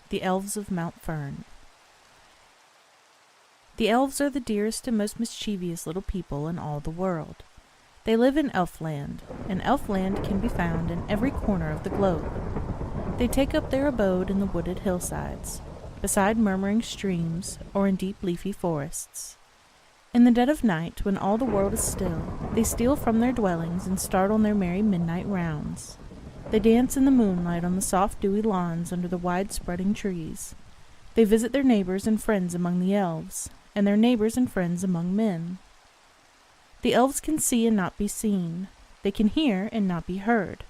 The Elves of Mount Fern. The elves are the dearest and most mischievous little people in all the world. They live in Elfland, and Elfland can be found in every corner of the globe. They take up their abode in the wooded hillsides, beside murmuring streams, or in deep leafy forests. In the dead of night, when all the world is still, they steal from their dwellings and start on their merry midnight rounds. They dance in the moonlight on the soft dewy lawns under the wide-spreading trees. They visit their neighbors and friends among the elves, and their neighbors and friends among men. The elves can see and not be seen. They can hear and not be heard,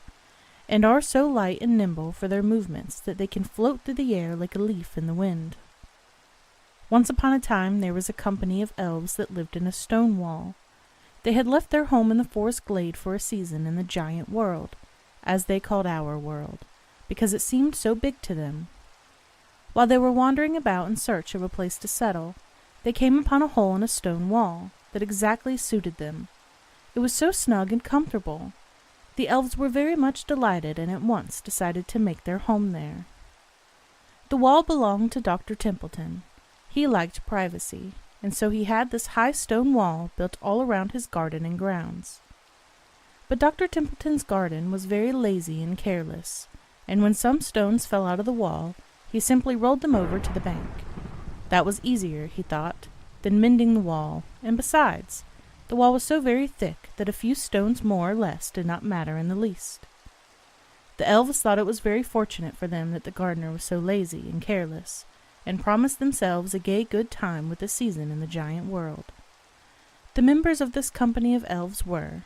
and are so light and nimble for their movements that they can float through the air like a leaf in the wind. Once upon a time there was a company of elves that lived in a stone wall. They had left their home in the forest glade for a season in the giant world, as they called our world, because it seemed so big to them. While they were wandering about in search of a place to settle, they came upon a hole in a stone wall that exactly suited them. It was so snug and comfortable. The elves were very much delighted and at once decided to make their home there. The wall belonged to Dr. Templeton. He liked privacy, and so he had this high stone wall built all around his garden and grounds. But Dr. Templeton's garden was very lazy and careless, and when some stones fell out of the wall, he simply rolled them over to the bank. That was easier, he thought, than mending the wall, and besides, the wall was so very thick that a few stones more or less did not matter in the least. The elves thought it was very fortunate for them that the gardener was so lazy and careless, and promised themselves a gay good time with the season in the giant world. The members of this company of elves were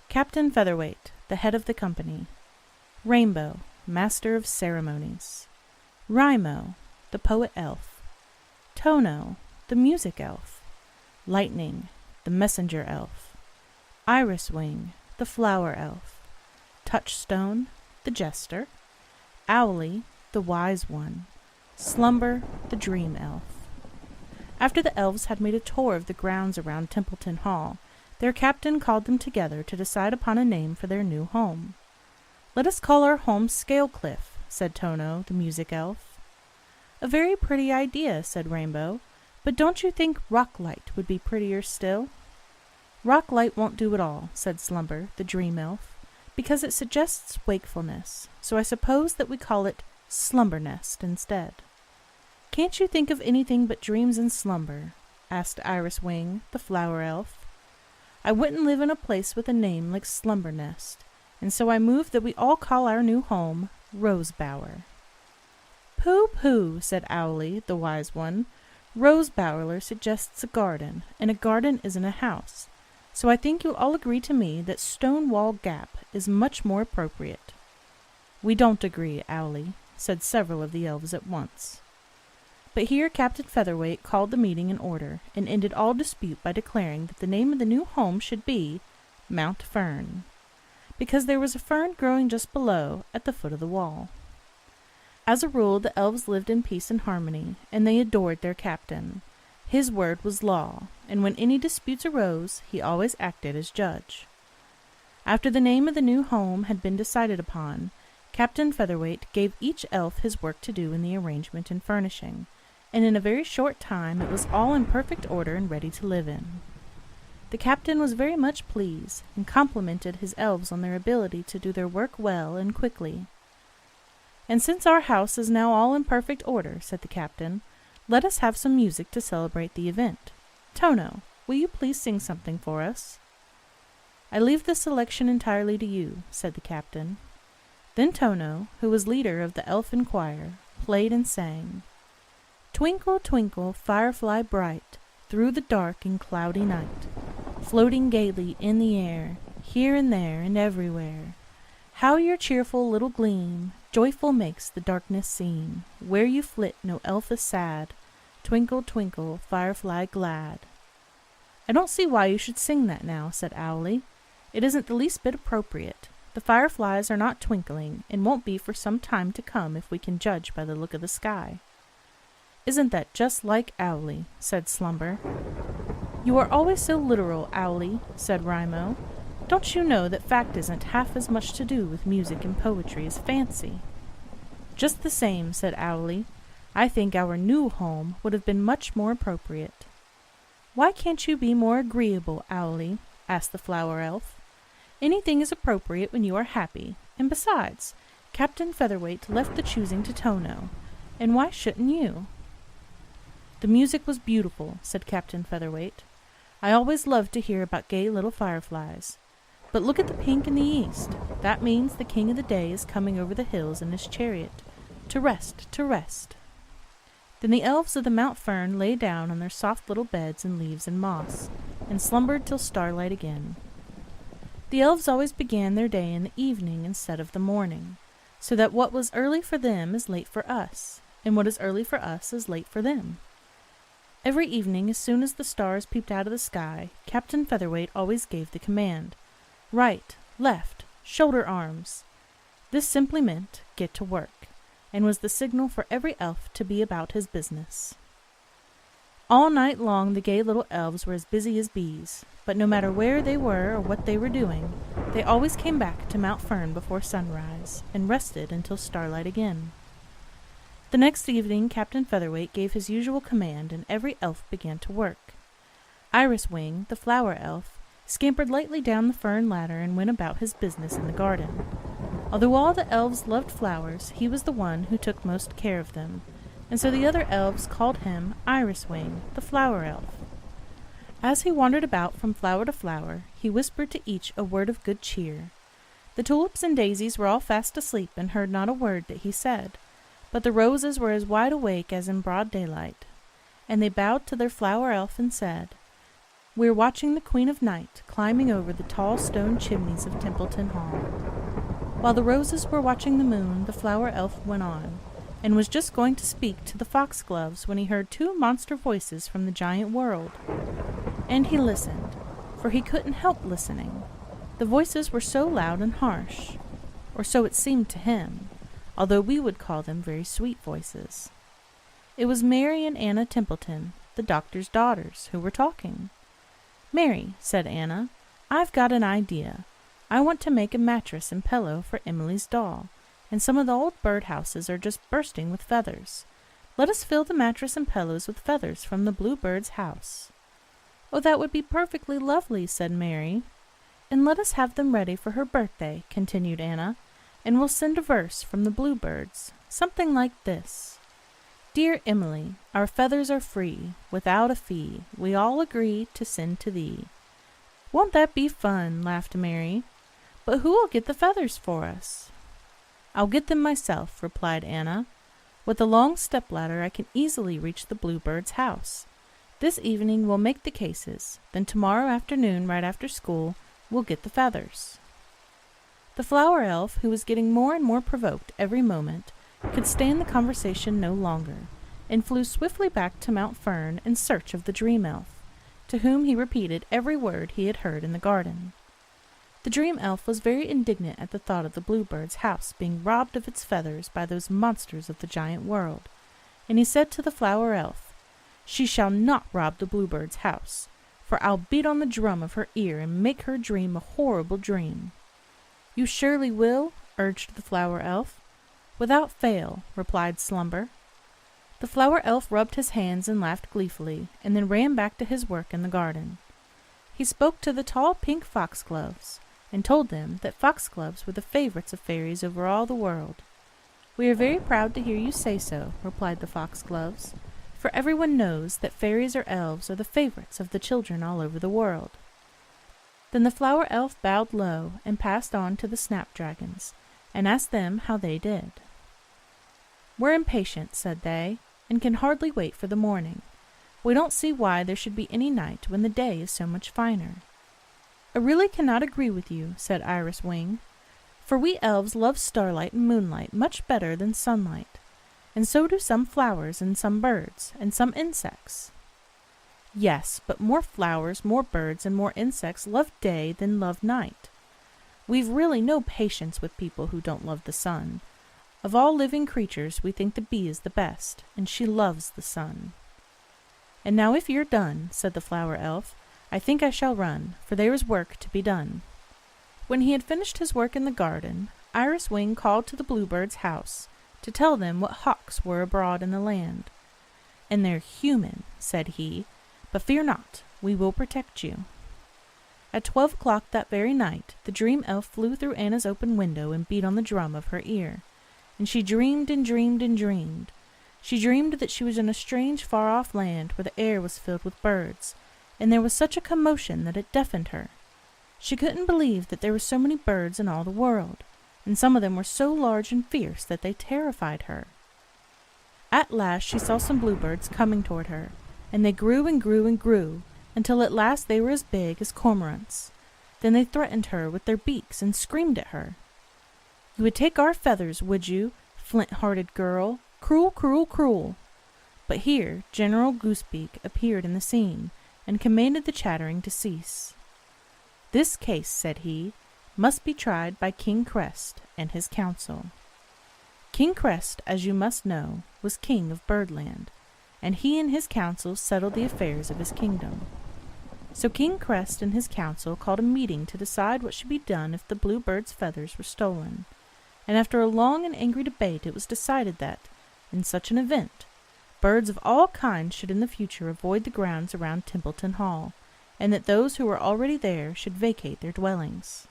Captain Featherweight, the head of the company; Rainbow, master of ceremonies; Rimo, the poet elf; Tono, the music elf; Lightning, the messenger elf; Iris Wing, the flower elf; Touchstone, the jester; Owly, the wise one; Slumber, the dream elf. After the elves had made a tour of the grounds around Templeton Hall, their captain called them together to decide upon a name for their new home. "Let us call our home Scalecliff," said Tono, the music elf. "A very pretty idea," said Rainbow, "but don't you think Rocklight would be prettier still?" "Rocklight won't do at all," said Slumber, the dream elf, "because it suggests wakefulness, so I suppose that we call it Slumber Nest instead." "Can't you think of anything but dreams and slumber?" asked Iris Wing, the flower elf. "I wouldn't live in a place with a name like Slumber Nest, and so I move that we all call our new home Rose Bower." "Pooh-pooh," said Owly, the wise one. "Rose Bower suggests a garden, and a garden isn't a house, so I think you'll all agree to me that Stonewall Gap is much more appropriate." "We don't agree, Owly," said several of the elves at once. But here Captain Featherweight called the meeting in order, and ended all dispute by declaring that the name of the new home should be Mount Fern, because there was a fern growing just below, at the foot of the wall. As a rule, the elves lived in peace and harmony, and they adored their captain. His word was law, and when any disputes arose, he always acted as judge. After the name of the new home had been decided upon, Captain Featherweight gave each elf his work to do in the arrangement and furnishing, and in a very short time it was all in perfect order and ready to live in. The captain was very much pleased, and complimented his elves on their ability to do their work well and quickly. "And since our house is now all in perfect order," said the captain, "let us have some music to celebrate the event. Tono, will you please sing something for us?" "I leave the selection entirely to you," said the captain. Then Tono, who was leader of the Elven Choir, played and sang: "Twinkle, twinkle, firefly bright, through the dark and cloudy night, floating gaily in the air, here and there and everywhere. How your cheerful little gleam joyful makes the darkness seem. Where you flit no elf is sad, twinkle, twinkle, firefly glad." "I don't see why you should sing that now," said Owly. "It isn't the least bit appropriate. The fireflies are not twinkling, and won't be for some time to come if we can judge by the look of the sky." "Isn't that just like Owly?" said Slumber. "You are always so literal, Owly," said Rimo. "Don't you know that fact isn't half as much to do with music and poetry as fancy?" "Just the same," said Owly. I think our new home would have been much more appropriate." "Why can't you be more agreeable, Owlie?" asked the flower elf. "Anything is appropriate when you are happy, and besides, Captain Featherweight left the choosing to Tono, and why shouldn't you?" "The music was beautiful," said Captain Featherweight. "I always loved to hear about gay little fireflies. But look at the pink in the east. That means the king of the day is coming over the hills in his chariot, to rest, to rest." Then the elves of the Mount Fern lay down on their soft little beds in leaves and moss, and slumbered till starlight again. The elves always began their day in the evening instead of the morning, so that what was early for them is late for us, and what is early for us is late for them. Every evening, as soon as the stars peeped out of the sky, Captain Featherweight always gave the command, "Right, left, shoulder arms." This simply meant, "Get to work," and was the signal for every elf to be about his business. All night long the gay little elves were as busy as bees, but no matter where they were or what they were doing, they always came back to Mount Fern before sunrise, and rested until starlight again. The next evening Captain Featherweight gave his usual command, and every elf began to work. Iris Wing, the flower elf, scampered lightly down the fern ladder and went about his business in the garden. Although all the elves loved flowers, he was the one who took most care of them, and so the other elves called him Iris Wing, the flower elf. As he wandered about from flower to flower, he whispered to each a word of good cheer. The tulips and daisies were all fast asleep and heard not a word that he said, but the roses were as wide awake as in broad daylight, and they bowed to their flower elf and said, "We're watching the Queen of Night climbing over the tall stone chimneys of Templeton Hall." While the roses were watching the moon, the flower elf went on, and was just going to speak to the foxgloves when he heard two monster voices from the giant world. And he listened, for he couldn't help listening. The voices were so loud and harsh, or so it seemed to him, although we would call them very sweet voices. It was Mary and Anna Templeton, the doctor's daughters, who were talking. "Mary," said Anna, "I've got an idea. I want to make a mattress and pillow for Emily's doll, and some of the old birdhouses are just bursting with feathers. Let us fill the mattress and pillows with feathers from the bluebird's house." "Oh, that would be perfectly lovely," said Mary. "And let us have them ready for her birthday," continued Anna, "and we'll send a verse from the bluebirds, something like this. Dear Emily, our feathers are free, without a fee, we all agree to send to thee." "Won't that be fun?" laughed Mary. "But who'll get the feathers for us?" "I'll get them myself," replied Anna. "With a long stepladder I can easily reach the bluebird's house. This evening we'll make the cases, then tomorrow afternoon, right after school, we'll get the feathers." The flower elf, who was getting more and more provoked every moment, could stand the conversation no longer, and flew swiftly back to Mount Fern in search of the dream elf, to whom he repeated every word he had heard in the garden. The dream elf was very indignant at the thought of the bluebird's house being robbed of its feathers by those monsters of the giant world, and he said to the flower elf, "She shall not rob the bluebird's house, for I'll beat on the drum of her ear and make her dream a horrible dream." "You surely will?" urged the flower elf. "Without fail," replied Slumber. The flower elf rubbed his hands and laughed gleefully, and then ran back to his work in the garden. He spoke to the tall pink foxgloves, and told them that foxgloves were the favorites of fairies over all the world. "We are very proud to hear you say so," replied the foxgloves, "for everyone knows that fairies or elves are the favorites of the children all over the world." Then the flower elf bowed low and passed on to the snapdragons, and asked them how they did. "We're impatient," said they, "and can hardly wait for the morning. We don't see why there should be any night when the day is so much finer." "I really cannot agree with you," said Iris Wing, "for we elves love starlight and moonlight much better than sunlight, and so do some flowers and some birds and some insects." "Yes, but more flowers, more birds, and more insects love day than love night. We've really no patience with people who don't love the sun. Of all living creatures we think the bee is the best, and she loves the sun." "And now if you're done," said the flower elf, "I think I shall run, for there is work to be done." When he had finished his work in the garden, Iris Wing called to the bluebird's house, to tell them what hawks were abroad in the land. "And they're human," said he, "but fear not, we will protect you." At 12 o'clock that very night, the dream elf flew through Anna's open window and beat on the drum of her ear. And she dreamed and dreamed and dreamed. She dreamed that she was in a strange far-off land where the air was filled with birds, and there was such a commotion that it deafened her. She couldn't believe that there were so many birds in all the world, and some of them were so large and fierce that they terrified her. At last she saw some bluebirds coming toward her, and they grew and grew and grew, until at last they were as big as cormorants. Then they threatened her with their beaks and screamed at her. "You would take our feathers, would you, flint-hearted girl? Cruel, cruel, cruel!" But here General Goosebeak appeared in the scene, and commanded the chattering to cease. "This case," said he, "must be tried by King Crest and his council." King Crest, as you must know, was king of Birdland, and he and his council settled the affairs of his kingdom. So King Crest and his council called a meeting to decide what should be done if the bluebird's feathers were stolen, and after a long and angry debate it was decided that, in such an event, birds of all kinds should in the future avoid the grounds around Templeton Hall, and that those who were already there should vacate their dwellings.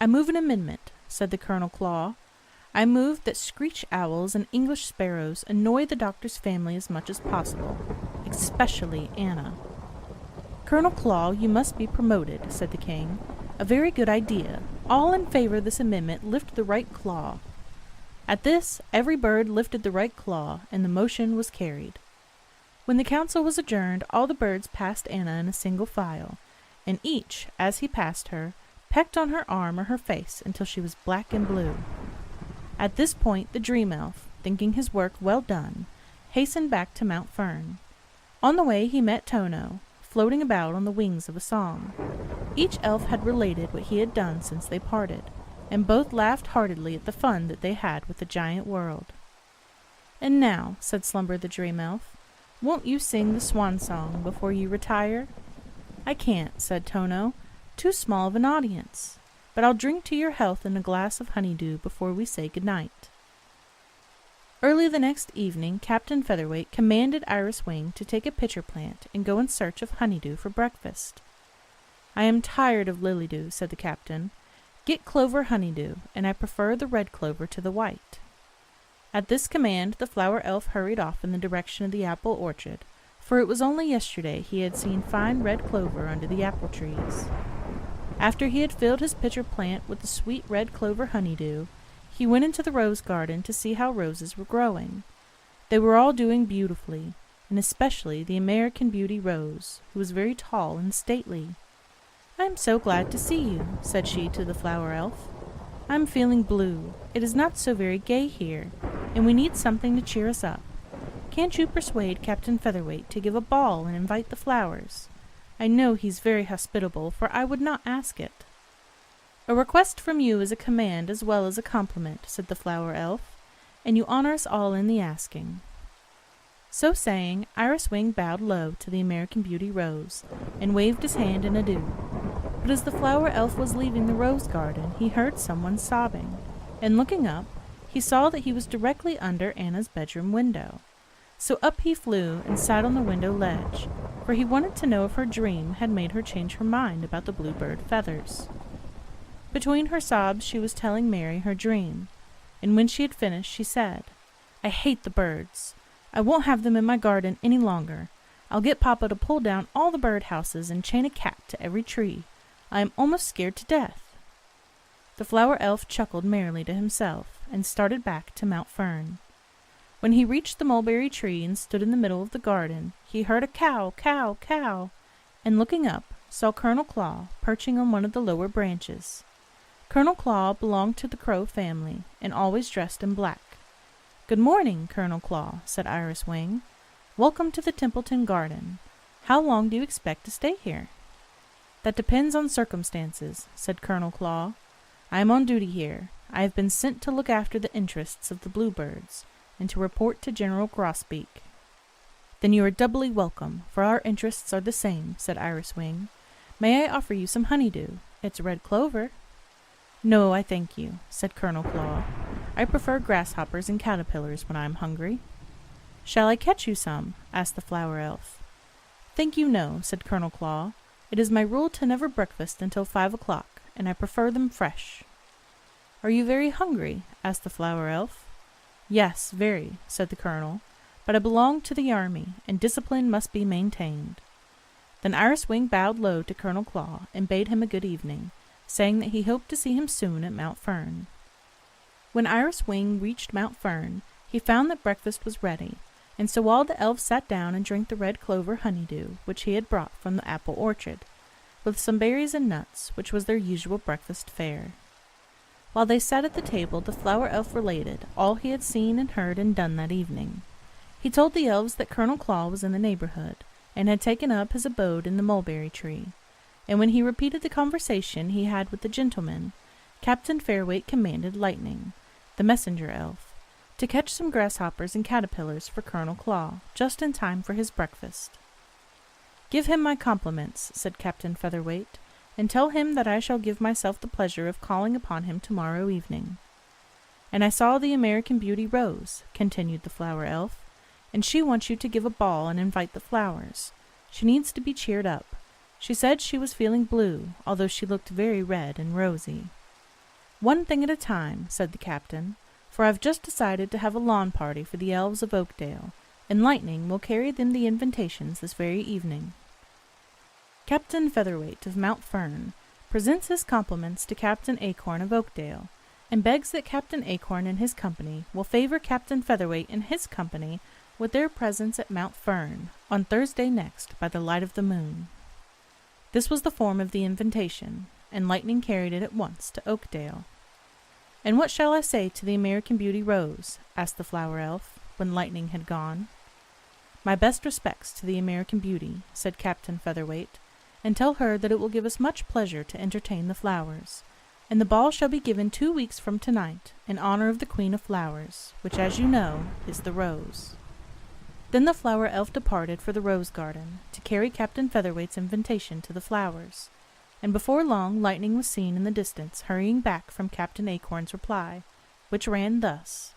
"I move an amendment," said the Colonel Claw. "I move that screech owls and English sparrows annoy the doctor's family as much as possible, especially Anna." "Colonel Claw, you must be promoted," said the king. "A very good idea. All in favor of this amendment lift the right claw." At this, every bird lifted the right claw, and the motion was carried. When the council was adjourned, all the birds passed Anna in a single file, and each, as he passed her, pecked on her arm or her face until she was black and blue. At this point the dream elf, thinking his work well done, hastened back to Mount Fern. On the way he met Tono, floating about on the wings of a song. Each elf had related what he had done since they parted, and both laughed heartily at the fun that they had with the giant world. "And now," said Slumber the dream elf, "won't you sing the swan song before you retire?" "I can't," said Tono, "too small of an audience. But I'll drink to your health in a glass of honeydew before we say good night." Early the next evening Captain Featherweight commanded Iris Wing to take a pitcher plant and go in search of honeydew for breakfast. "I am tired of lily-dew," said the captain. "Get clover honeydew, and I prefer the red clover to the white." At this command the flower elf hurried off in the direction of the apple orchard, for it was only yesterday he had seen fine red clover under the apple trees. After he had filled his pitcher plant with the sweet red clover honeydew, he went into the rose garden to see how roses were growing. They were all doing beautifully, and especially the American Beauty Rose, who was very tall and stately. "I am so glad to see you," said she to the flower elf. "I am feeling blue. It is not so very gay here, and we need something to cheer us up. Can't you persuade Captain Featherweight to give a ball and invite the flowers? I know he's very hospitable, for I would not ask it." "A request from you is a command as well as a compliment," said the flower elf, "and you honor us all in the asking." So saying, Iris Wing bowed low to the American Beauty Rose, and waved his hand in adieu. But as the flower elf was leaving the rose garden, he heard someone sobbing, and looking up, he saw that he was directly under Anna's bedroom window. So up he flew and sat on the window ledge, for he wanted to know if her dream had made her change her mind about the bluebird feathers. Between her sobs she was telling Mary her dream, and when she had finished she said, "I hate the birds. I won't have them in my garden any longer. I'll get Papa to pull down all the bird houses and chain a cat to every tree. I am almost scared to death." The flower elf chuckled merrily to himself, and started back to Mount Fern. When he reached the mulberry tree and stood in the middle of the garden, he heard a cow, cow, cow, and looking up, saw Colonel Claw perching on one of the lower branches. Colonel Claw belonged to the crow family, and always dressed in black. "Good morning, Colonel Claw," said Iris Wing. "Welcome to the Templeton Garden. How long do you expect to stay here?" "That depends on circumstances," said Colonel Claw. "I am on duty here. I have been sent to look after the interests of the bluebirds, and to report to General Grosbeak." "Then you are doubly welcome, for our interests are the same," said Iris Wing. "May I offer you some honeydew? It's red clover." "No, I thank you," said Colonel Claw. I prefer grasshoppers and caterpillars when I am hungry." "Shall I catch you some?" asked the flower elf. "Thank you, no," said Colonel Claw. "It is my rule to never breakfast until 5 o'clock, and I prefer them fresh." "Are you very hungry?" asked the flower elf. "Yes, very," said the colonel, "but I belong to the army, and discipline must be maintained." Then Iris Wing bowed low to Colonel Claw and bade him a good evening, saying that he hoped to see him soon at Mount Fern. When Iris Wing reached Mount Fern, he found that breakfast was ready, and so all the elves sat down and drank the red clover honeydew which he had brought from the apple orchard, with some berries and nuts, which was their usual breakfast fare. While they sat at the table, the flower elf related all he had seen and heard and done that evening. He told the elves that Colonel Claw was in the neighborhood, and had taken up his abode in the mulberry tree, and when he repeated the conversation he had with the gentleman, Captain Fairweight commanded Lightning, the messenger elf, to catch some grasshoppers and caterpillars for Colonel Claw, just in time for his breakfast. "Give him my compliments," said Captain Featherweight, "and tell him that I shall give myself the pleasure of calling upon him tomorrow evening." "And I saw the American beauty Rose," continued the flower elf, "and she wants you to give a ball and invite the flowers. She needs to be cheered up. She said she was feeling blue, although she looked very red and rosy." "One thing at a time," said the captain, "for I've just decided to have a lawn party for the elves of Oakdale, and Lightning will carry them the invitations this very evening." Captain Featherweight of Mount Fern presents his compliments to Captain Acorn of Oakdale, and begs that Captain Acorn and his company will favor Captain Featherweight and his company with their presence at Mount Fern on Thursday next by the light of the moon. This was the form of the invitation, and Lightning carried it at once to Oakdale. "And what shall I say to the American beauty Rose?" asked the flower elf, when Lightning had gone. "My best respects to the American beauty," said Captain Featherweight, "and tell her that it will give us much pleasure to entertain the flowers, and the ball shall be given 2 weeks from tonight, in honor of the Queen of Flowers, which, as you know, is the rose." Then the flower elf departed for the rose garden, to carry Captain Featherweight's invitation to the flowers, and before long Lightning was seen in the distance hurrying back from Captain Acorn's reply, which ran thus: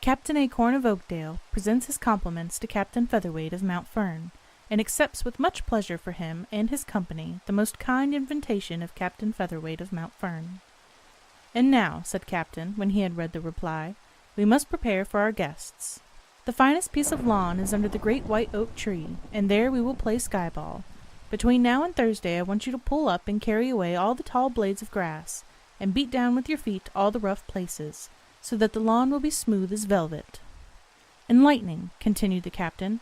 "Captain Acorn of Oakdale presents his compliments to Captain Featherweight of Mount Fern, and accepts with much pleasure for him and his company the most kind invitation of Captain Featherweight of Mount Fern." "And now," said Captain, when he had read the reply, "we must prepare for our guests. The finest piece of lawn is under the great white oak tree, and there we will play skyball. Between now and Thursday I want you to pull up and carry away all the tall blades of grass, and beat down with your feet all the rough places, so that the lawn will be smooth as velvet. And Lightning," continued the captain,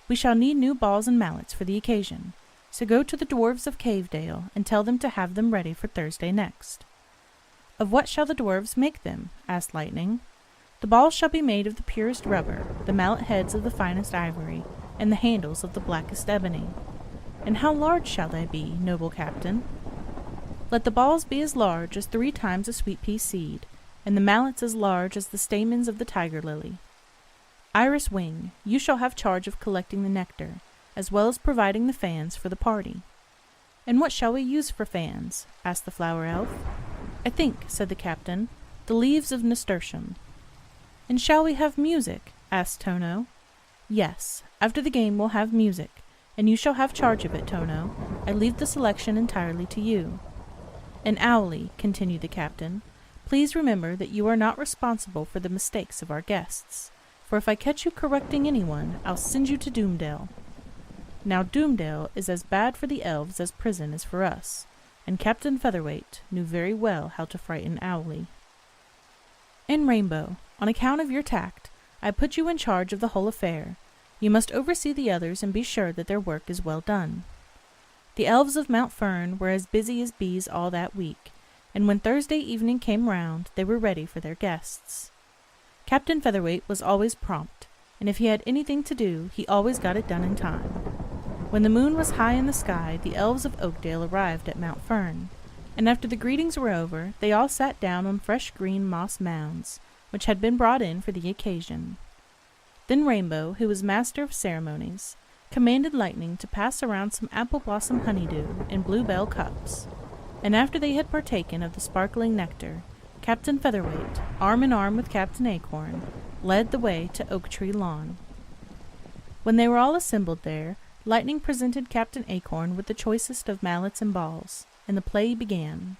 "we shall need new balls and mallets for the occasion, so go to the dwarves of Cavedale and tell them to have them ready for Thursday next." "Of what shall the dwarves make them?" asked Lightning. "The balls shall be made of the purest rubber, the mallet heads of the finest ivory, and the handles of the blackest ebony." "And how large shall they be, noble captain?" "Let the balls be as large as 3 times a sweet pea seed, and the mallets as large as the stamens of the tiger lily. Iris Wing, you shall have charge of collecting the nectar, as well as providing the fans for the party." "And what shall we use for fans?" asked the flower elf. "I think," said the captain, "the leaves of nasturtium." "And shall we have music?" asked Tono. "Yes, after the game we'll have music, and you shall have charge of it, Tono. I leave the selection entirely to you. And Owlie," continued the captain, "please remember that you are not responsible for the mistakes of our guests, for if I catch you correcting anyone, I'll send you to Doomdale." Now Doomdale is as bad for the elves as prison is for us, and Captain Featherweight knew very well how to frighten Owlie. "And Rainbow, on account of your tact, I put you in charge of the whole affair. You must oversee the others and be sure that their work is well done." The elves of Mount Fern were as busy as bees all that week, and when Thursday evening came round, they were ready for their guests. Captain Featherweight was always prompt, and if he had anything to do, he always got it done in time. When the moon was high in the sky, the elves of Oakdale arrived at Mount Fern, and after the greetings were over, they all sat down on fresh green moss mounds, which had been brought in for the occasion. Then Rainbow, who was master of ceremonies, commanded Lightning to pass around some apple blossom honeydew in bluebell cups, and after they had partaken of the sparkling nectar, Captain Featherweight, arm in arm with Captain Acorn, led the way to Oak Tree Lawn. When they were all assembled there, Lightning presented Captain Acorn with the choicest of mallets and balls, and the play began.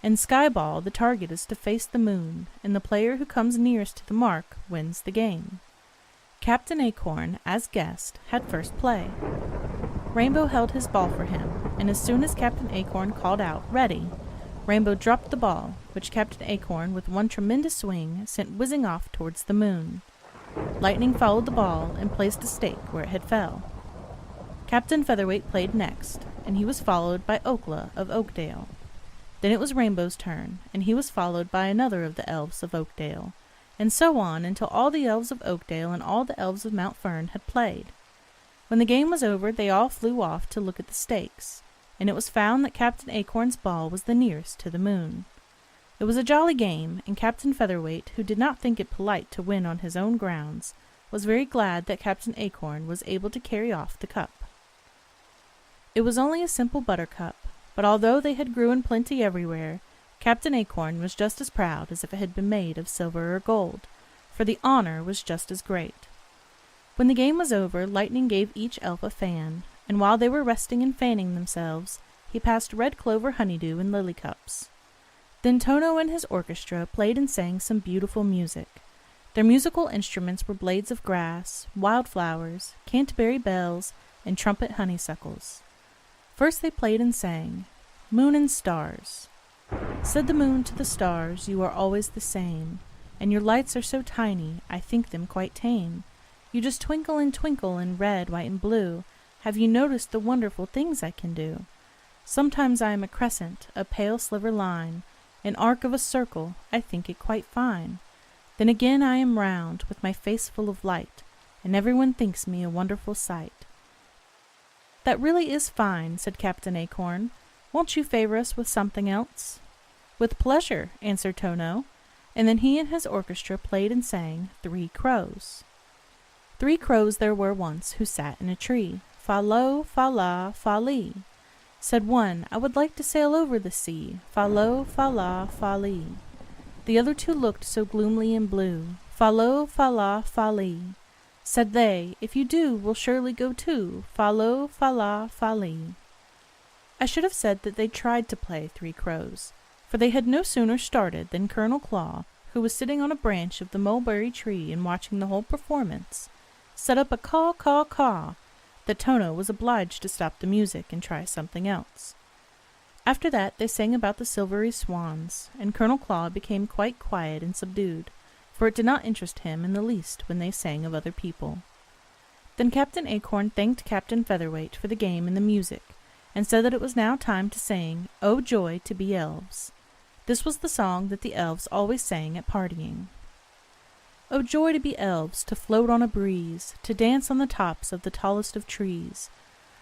In Sky Ball, the target is to face the moon, and the player who comes nearest to the mark wins the game. Captain Acorn, as guest, had first play. Rainbow held his ball for him, and as soon as Captain Acorn called out, "Ready!" Rainbow dropped the ball, which Captain Acorn, with one tremendous swing, sent whizzing off towards the moon. Lightning followed the ball and placed a stake where it had fell. Captain Featherweight played next, and he was followed by Okla of Oakdale. Then it was Rainbow's turn, and he was followed by another of the Elves of Oakdale, and so on until all the Elves of Oakdale and all the Elves of Mount Fern had played. When the game was over, they all flew off to look at the stakes, and it was found that Captain Acorn's ball was the nearest to the moon. It was a jolly game, and Captain Featherweight, who did not think it polite to win on his own grounds, was very glad that Captain Acorn was able to carry off the cup. It was only a simple buttercup, but although they had grew in plenty everywhere, Captain Acorn was just as proud as if it had been made of silver or gold, for the honor was just as great. When the game was over, Lightning gave each elf a fan, and while they were resting and fanning themselves, he passed red clover honeydew in lily cups. Then Tono and his orchestra played and sang some beautiful music. Their musical instruments were blades of grass, wildflowers, canterbury bells, and trumpet honeysuckles. First they played and sang, "Moon and Stars." Said the moon to the stars, "You are always the same, and your lights are so tiny, I think them quite tame. You just twinkle and twinkle in red, white, and blue. Have you noticed the wonderful things I can do? Sometimes I am a crescent, a pale sliver line, an arc of a circle, I think it quite fine. Then again I am round, with my face full of light, and everyone thinks me a wonderful sight." "That really is fine," said Captain Acorn. "Won't you favor us with something else?" "With pleasure," answered Tono, and then he and his orchestra played and sang Three Crows. 3 crows there were once who sat in a tree. Fa lo, fa la, fa lee. Said one, "I would like to sail over the sea. Fa lo, fa la, fa lee." The other 2 looked so gloomily and blue. Fa lo, fa la, fa lee. Said they, "If you do, we'll surely go too. Fa lo, fa la, fa lee." I should have said that they tried to play 3 crows, for they had no sooner started than Colonel Claw, who was sitting on a branch of the mulberry tree and watching the whole performance, set up a caw, caw, caw, that Tono was obliged to stop the music and try something else. After that they sang about the silvery swans, and Colonel Claw became quite quiet and subdued, for it did not interest him in the least when they sang of other people. Then Captain Acorn thanked Captain Featherweight for the game and the music, and said that it was now time to sing "Oh Joy to be Elves." This was the song that the elves always sang at partying. "Oh joy to be elves, to float on a breeze, to dance on the tops of the tallest of trees.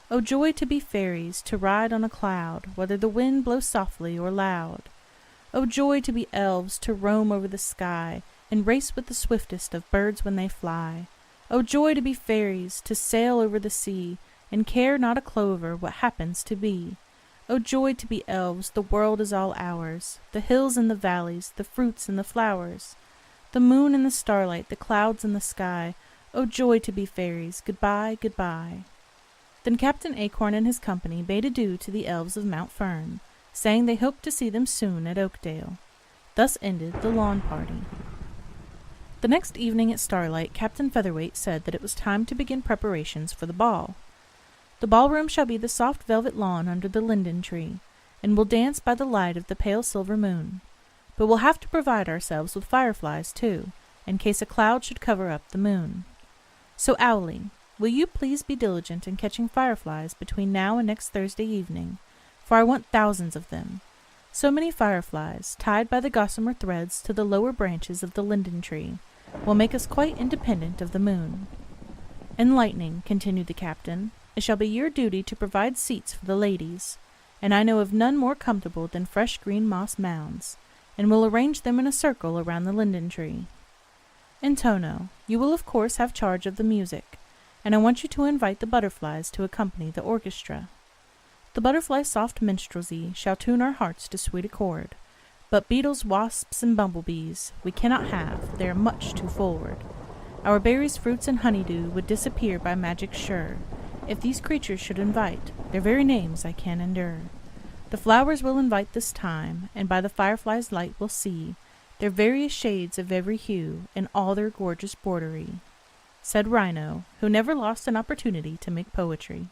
Oh joy to be fairies, to ride on a cloud, whether the wind blows softly or loud. Oh joy to be elves, to roam over the sky, and race with the swiftest of birds when they fly. Oh joy to be fairies, to sail over the sea, and care not a clover what happens to be. Oh joy to be elves, the world is all ours, the hills and the valleys, the fruits and the flowers, the moon and the starlight, the clouds and the sky. Oh joy to be fairies, goodbye, goodbye." Then Captain Acorn and his company bade adieu to the elves of Mount Fern, saying they hoped to see them soon at Oakdale. Thus ended the lawn party. The next evening at starlight, Captain Featherweight said that it was time to begin preparations for the ball. "The ballroom shall be the soft velvet lawn under the linden tree, and we'll dance by the light of the pale silver moon. But we'll have to provide ourselves with fireflies, too, in case a cloud should cover up the moon. So, Owlie, will you please be diligent in catching fireflies between now and next Thursday evening, for I want thousands of them. So many fireflies, tied by the gossamer threads to the lower branches of the linden tree, will make us quite independent of the moon. And Lightning," continued the captain, "it shall be your duty to provide seats for the ladies, and I know of none more comfortable than fresh green moss mounds, and we'll arrange them in a circle around the linden tree. And Tono, you will of course have charge of the music, and I want you to invite the butterflies to accompany the orchestra. The butterfly soft minstrelsy shall tune our hearts to sweet accord. But beetles, wasps, and bumblebees we cannot have, they are much too forward. Our berries, fruits, and honeydew would disappear by magic sure, if these creatures should invite, their very names I can endure. The flowers will invite this time, and by the firefly's light will see their various shades of every hue, and all their gorgeous broidery, said Rhino, who never lost an opportunity to make poetry.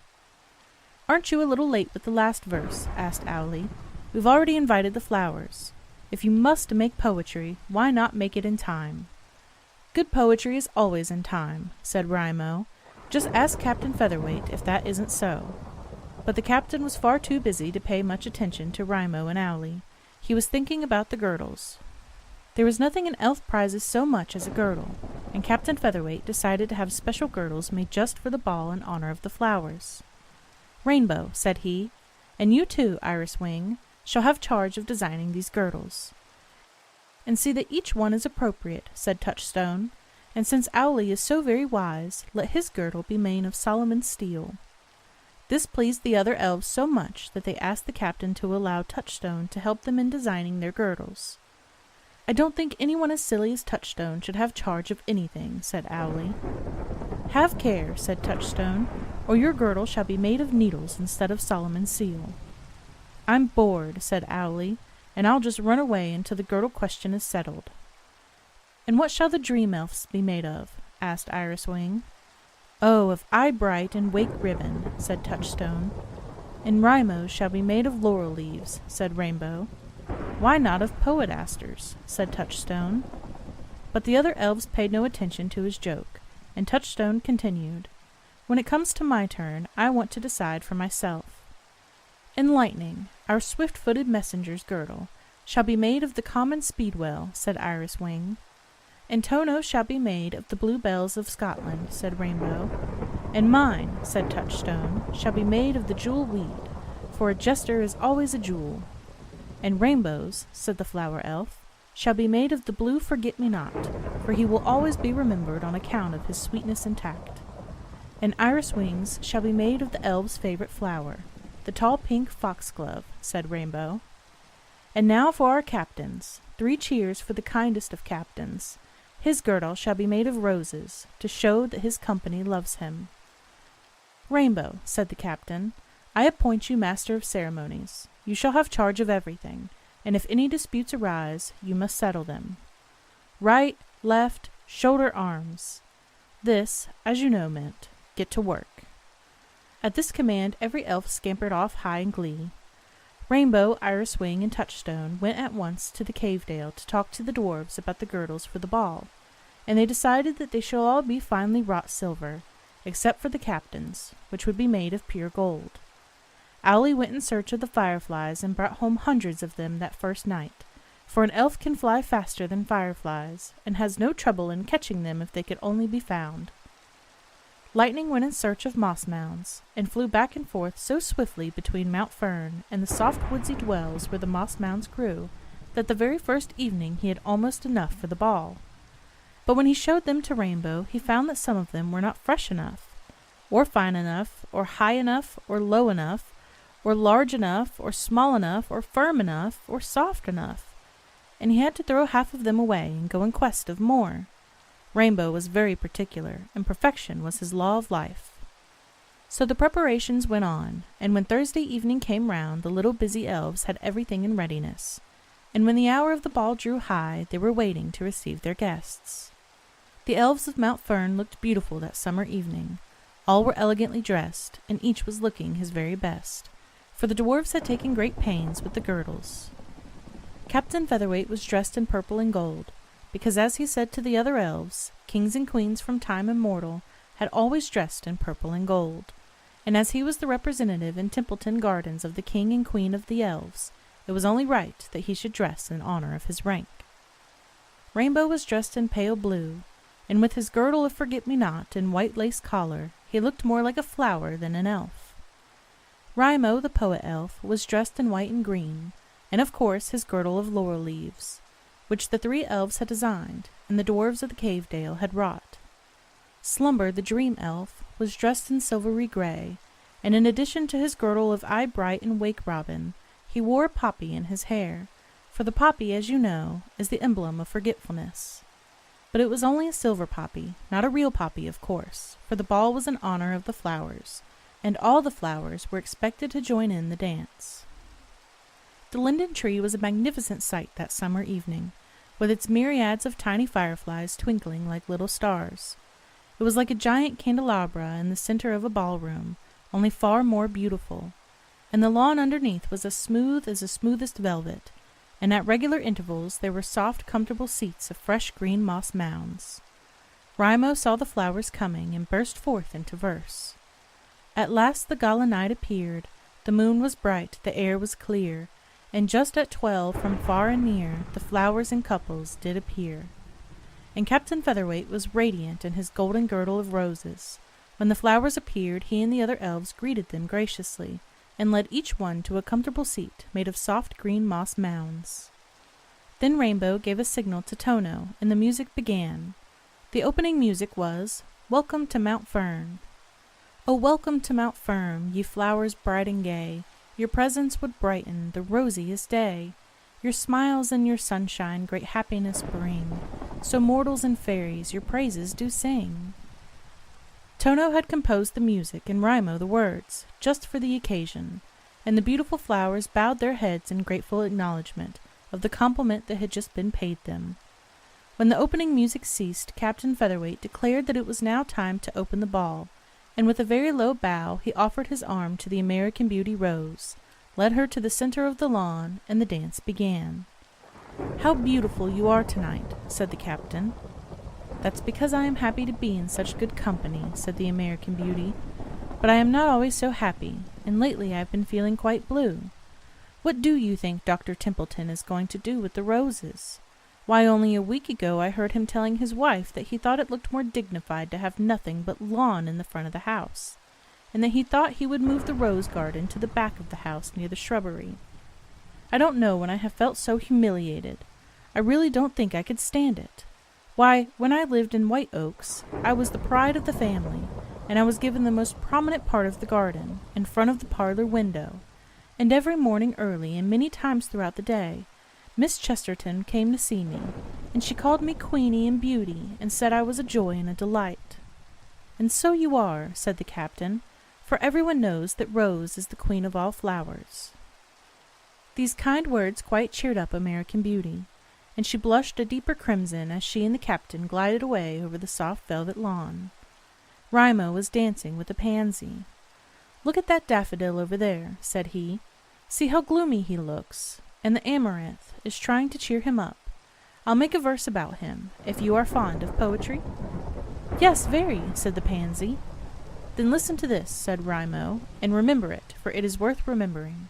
Aren't you a little late with the last verse? Asked Owlie. We've already invited the flowers. If you must make poetry, why not make it in time? Good poetry is always in time, said Rhymo. Just ask Captain Featherweight if that isn't so. But the captain was far too busy to pay much attention to Rhymo and Owlie. He was thinking about the girdles. There was nothing in elf prizes so much as a girdle, and Captain Featherweight decided to have special girdles made just for the ball in honor of the flowers. Rainbow, said he, and you too, Iris Wing, shall have charge of designing these girdles. And see that each one is appropriate, said Touchstone, and since Owlie is so very wise, let his girdle be made of Solomon's steel. This pleased the other elves so much that they asked the captain to allow Touchstone to help them in designing their girdles. I don't think anyone as silly as Touchstone should have charge of anything, said Owlie. Have care, said Touchstone, or your girdle shall be made of needles instead of Solomon's seal. I'm bored, said Owlie, and I'll just run away until the girdle question is settled. And what shall the dream elves be made of? Asked Iris Wing. Oh, of Eyebright and Wake Ribbon, said Touchstone. And Rhymo's shall be made of laurel leaves, said Rainbow. Why not of poet asters, said Touchstone. But the other elves paid no attention to his joke, and Touchstone continued. When it comes to my turn, I want to decide for myself. And Lightning, our swift-footed messenger's girdle, shall be made of the common speedwell, said Iris Wing. And Tono shall be made of the bluebells of Scotland, said Rainbow. And mine, said Touchstone, shall be made of the jewel weed, for a jester is always a jewel. And Rainbow's, said the flower elf, shall be made of the blue forget-me-not, for he will always be remembered on account of his sweetness and tact. And Iris Wing's shall be made of the elves' favorite flower, the tall pink foxglove, said Rainbow. And now for our captains, 3 cheers for the kindest of captains. His girdle shall be made of roses, to show that his company loves him. Rainbow, said the captain, I appoint you master of ceremonies. You shall have charge of everything, and if any disputes arise, you must settle them. Right, left, shoulder, arms. This, as you know, meant, get to work. At this command every elf scampered off high in glee. Rainbow, Iris Wing, and Touchstone went at once to the cave-dale to talk to the dwarves about the girdles for the ball, and they decided that they shall all be finely wrought silver, except for the captain's, which would be made of pure gold. Owlie went in search of the fireflies and brought home hundreds of them that first night, for an elf can fly faster than fireflies, and has no trouble in catching them if they could only be found. Lightning went in search of moss mounds, and flew back and forth so swiftly between Mount Fern and the soft woodsy dwells where the moss mounds grew, that the very first evening he had almost enough for the ball. But when he showed them to Rainbow, he found that some of them were not fresh enough, or fine enough, or high enough, or low enough, or large enough, or small enough, or firm enough, or soft enough, and he had to throw half of them away and go in quest of more. Rainbow was very particular, and perfection was his law of life. So the preparations went on, and when Thursday evening came round, the little busy elves had everything in readiness, and when the hour of the ball drew high, they were waiting to receive their guests. The elves of Mount Fern looked beautiful that summer evening. All were elegantly dressed, and each was looking his very best, for the dwarfs had taken great pains with the girdles. Captain Featherweight was dressed in purple and gold, because, as he said to the other elves, kings and queens from time immemorial had always dressed in purple and gold, and as he was the representative in Templeton Gardens of the king and queen of the elves, it was only right that he should dress in honor of his rank. Rainbow was dressed in pale blue, and with his girdle of forget-me-not and white lace collar, he looked more like a flower than an elf. Rhymo, the poet elf, was dressed in white and green, and of course his girdle of laurel leaves, which the 3 elves had designed, and the dwarves of the cave-dale had wrought. Slumber, the dream elf, was dressed in silvery gray, and in addition to his girdle of Eyebright and Wake Robin, he wore a poppy in his hair, for the poppy, as you know, is the emblem of forgetfulness. But it was only a silver poppy, not a real poppy, of course, for the ball was in honor of the flowers, and all the flowers were expected to join in the dance. The Linden Tree was a magnificent sight that summer evening, with its myriads of tiny fireflies twinkling like little stars. It was like a giant candelabra in the center of a ballroom, only far more beautiful, and the lawn underneath was as smooth as the smoothest velvet, and at regular intervals there were soft, comfortable seats of fresh green moss mounds. Raimo saw the flowers coming and burst forth into verse. At last the gala night appeared, the moon was bright, the air was clear, and just at 12 from far and near the flowers in couples did appear. And Captain Featherweight was radiant in his golden girdle of roses. When the flowers appeared, he and the other elves greeted them graciously, and led each one to a comfortable seat made of soft green moss mounds. Then Rainbow gave a signal to Tono, and the music began. The opening music was, "Welcome to Mount Fern." "Oh, welcome to Mount Fern, ye flowers bright and gay, your presence would brighten the rosiest day. Your smiles and your sunshine great happiness bring, so mortals and fairies your praises do sing." Tono had composed the music and Raimo the words, just for the occasion, and the beautiful flowers bowed their heads in grateful acknowledgment of the compliment that had just been paid them. When the opening music ceased, Captain Featherweight declared that it was now time to open the ball, and with a very low bow he offered his arm to the American Beauty Rose, led her to the center of the lawn, and the dance began. "How beautiful you are tonight," said the captain. "That's because I am happy to be in such good company," said the American Beauty. "But I am not always so happy, and lately I have been feeling quite blue. What do you think Dr. Templeton is going to do with the roses? Why, only a week ago I heard him telling his wife that he thought it looked more dignified to have nothing but lawn in the front of the house, and that he thought he would move the rose garden to the back of the house near the shrubbery. I don't know when I have felt so humiliated. I really don't think I could stand it. Why, when I lived in White Oaks, I was the pride of the family, and I was given the most prominent part of the garden, in front of the parlor window, and every morning early and many times throughout the day, Miss Chesterton came to see me, and she called me Queenie and Beauty, and said I was a joy and a delight." "And so you are," said the captain, "for everyone knows that Rose is the queen of all flowers." These kind words quite cheered up American Beauty, and she blushed a deeper crimson as she and the captain glided away over the soft velvet lawn. Raimo was dancing with a pansy. "Look at that daffodil over there," said he. "See how gloomy he looks, and the amaranth is trying to cheer him up. I'll make a verse about him, if you are fond of poetry." "Yes, very," said the pansy. "Then listen to this," said Raimo, "and remember it, for it is worth remembering.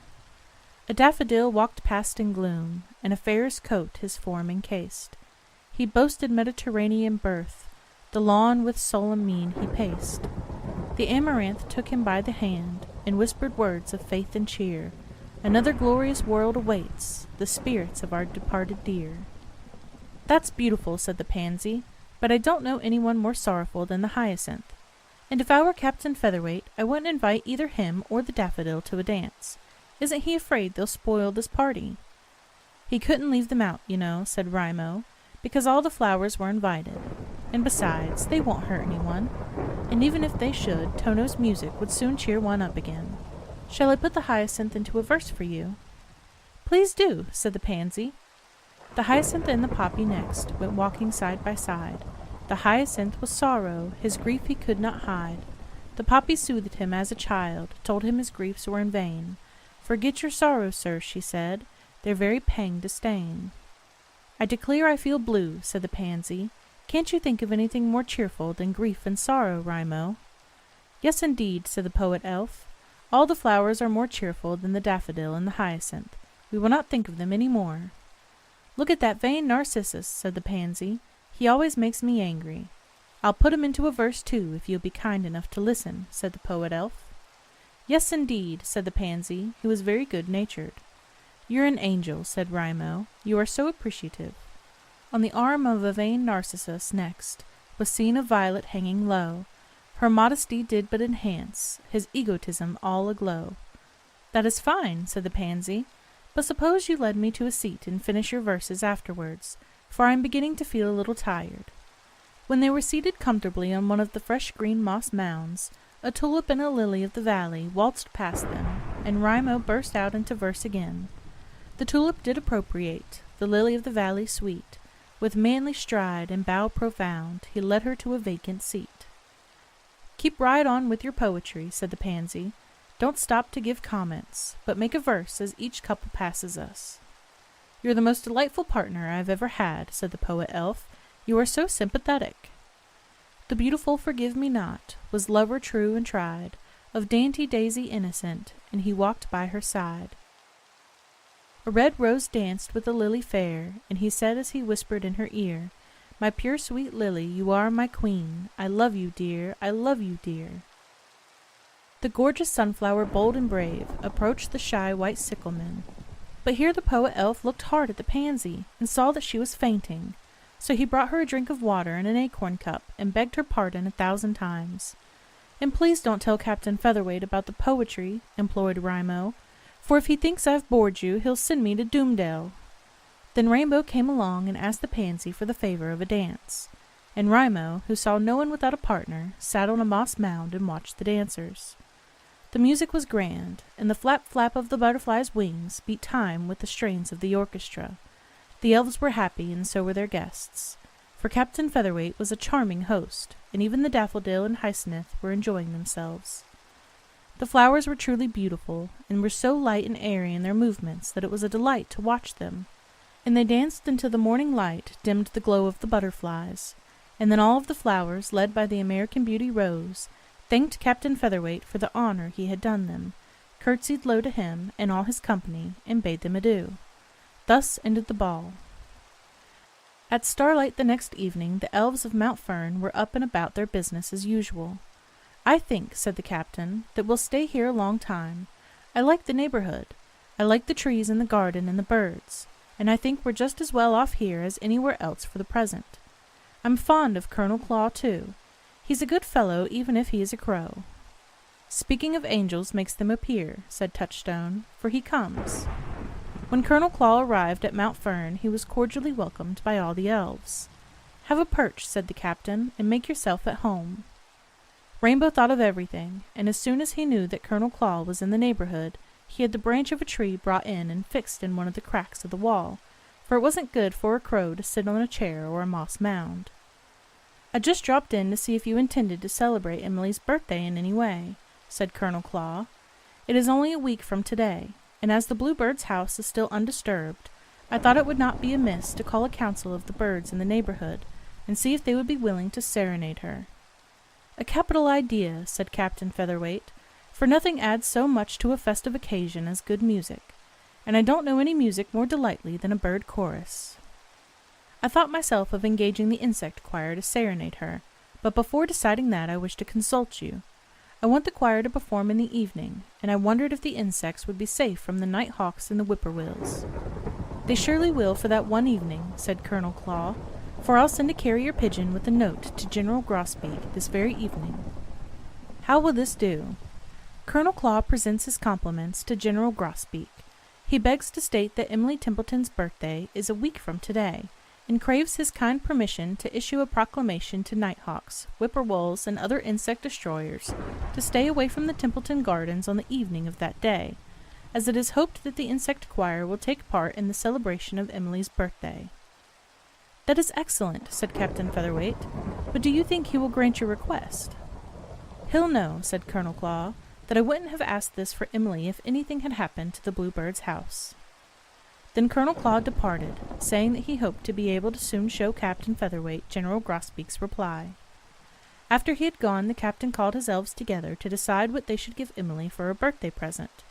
A daffodil walked past in gloom, and a fair's coat his form encased. He boasted Mediterranean birth, the lawn with solemn mien he paced. The amaranth took him by the hand, and whispered words of faith and cheer. Another glorious world awaits the spirits of our departed dear." "That's beautiful," said the pansy, "but I don't know anyone more sorrowful than the hyacinth. And if I were Captain Featherweight, I wouldn't invite either him or the daffodil to a dance. Isn't he afraid they'll spoil this party?" "He couldn't leave them out, you know," said Raimo, "because all the flowers were invited. And besides, they won't hurt anyone. And even if they should, Tono's music would soon cheer one up again. Shall I put the hyacinth into a verse for you?" "Please do," said the pansy. The hyacinth and the poppy next went walking side by side. The hyacinth was sorrow, his grief he could not hide. The poppy soothed him as a child, told him his griefs were in vain. "Forget your sorrow, sir," she said, "their very pang disdain." "I declare I feel blue," said the pansy. "Can't you think of anything more cheerful than grief and sorrow, Raimo?" "Yes, indeed," said the poet elf. "All the flowers are more cheerful than the daffodil and the hyacinth. We will not think of them any more." "Look at that vain Narcissus," said the pansy. "He always makes me angry." "I'll put him into a verse, too, if you'll be kind enough to listen," said the poet elf. "Yes, indeed," said the pansy, who was very good-natured. "You're an angel," said Raimo. "You are so appreciative." On the arm of a vain Narcissus next was seen a violet hanging low. Her modesty did but enhance his egotism all aglow. "That is fine," said the pansy. But suppose you led me to a seat and finish your verses afterwards, for I am beginning to feel a little tired." When they were seated comfortably on one of the fresh green moss mounds, a tulip and a lily of the valley waltzed past them, and Raimo burst out into verse again. The tulip did appropriate, the lily of the valley sweet, with manly stride and bow profound, he led her to a vacant seat. "Keep right on with your poetry," said the pansy. "Don't stop to give comments, but make a verse as each couple passes us." "You're the most delightful partner I have ever had," said the poet elf. "You are so sympathetic." "The beautiful forgive-me-not was lover true and tried, of dainty daisy innocent, and he walked by her side. A red rose danced with a lily fair, and he said as he whispered in her ear, 'My pure sweet lily, you are my queen, I love you, dear, I love you, dear.' The gorgeous sunflower, bold and brave, approached the shy white sickleman. But here the poet elf looked hard at the pansy, and saw that she was fainting. So he brought her a drink of water in an acorn cup, and begged her pardon 1,000 times. "And please don't tell Captain Featherweight about the poetry," implored Raimo, "for if he thinks I've bored you, he'll send me to Doomdale." Then Rainbow came along and asked the pansy for the favor of a dance. And Raimo, who saw no one without a partner, sat on a moss mound and watched the dancers. The music was grand, and the flap-flap of the butterfly's wings beat time with the strains of the orchestra. The elves were happy, and so were their guests, for Captain Featherweight was a charming host, and even the daffodil and hyacinth were enjoying themselves. The flowers were truly beautiful, and were so light and airy in their movements that it was a delight to watch them, and they danced until the morning light dimmed the glow of the butterflies, and then all of the flowers, led by the American Beauty Rose, thanked Captain Featherweight for the honor he had done them, curtsied low to him and all his company, and bade them adieu. Thus ended the ball. At starlight the next evening the elves of Mount Fern were up and about their business as usual. "I think," said the captain, "that we'll stay here a long time. I like the neighborhood. I like the trees and the garden and the birds, and I think we're just as well off here as anywhere else for the present. I'm fond of Colonel Claw, too. He's a good fellow, even if he is a crow." "Speaking of angels makes them appear," said Touchstone, "for he comes." When Colonel Claw arrived at Mount Fern, he was cordially welcomed by all the elves. "Have a perch," said the captain, "and make yourself at home." Rainbow thought of everything, and as soon as he knew that Colonel Claw was in the neighborhood, he had the branch of a tree brought in and fixed in one of the cracks of the wall, for it wasn't good for a crow to sit on a chair or a moss mound. "I just dropped in to see if you intended to celebrate Emily's birthday in any way," said Colonel Claw. "It is only a week from today, and as the bluebird's house is still undisturbed, I thought it would not be amiss to call a council of the birds in the neighborhood, and see if they would be willing to serenade her." "A capital idea," said Captain Featherweight, "for nothing adds so much to a festive occasion as good music, and I don't know any music more delightfully than a bird chorus. I thought myself of engaging the insect choir to serenade her, but before deciding that I wish to consult you. I want the choir to perform in the evening, and I wondered if the insects would be safe from the night hawks and the whippoorwills." "They surely will for that one evening," said Colonel Claw, "for I'll send a carrier pigeon with a note to General Grosbeak this very evening." "How will this do? Colonel Claw presents his compliments to General Grosbeak. He begs to state that Emily Templeton's birthday is a week from today, and craves his kind permission to issue a proclamation to nighthawks, whippoorwills, and other insect destroyers to stay away from the Templeton Gardens on the evening of that day, as it is hoped that the insect choir will take part in the celebration of Emily's birthday." "That is excellent," said Captain Featherweight, "but do you think he will grant your request?" "He'll know," said Colonel Claw, "that I wouldn't have asked this for Emily if anything had happened to the bluebird's house." Then Colonel Claw departed, saying that he hoped to be able to soon show Captain Featherweight General Grosbeak's reply. After he had gone, the captain called his elves together to decide what they should give Emily for her birthday present.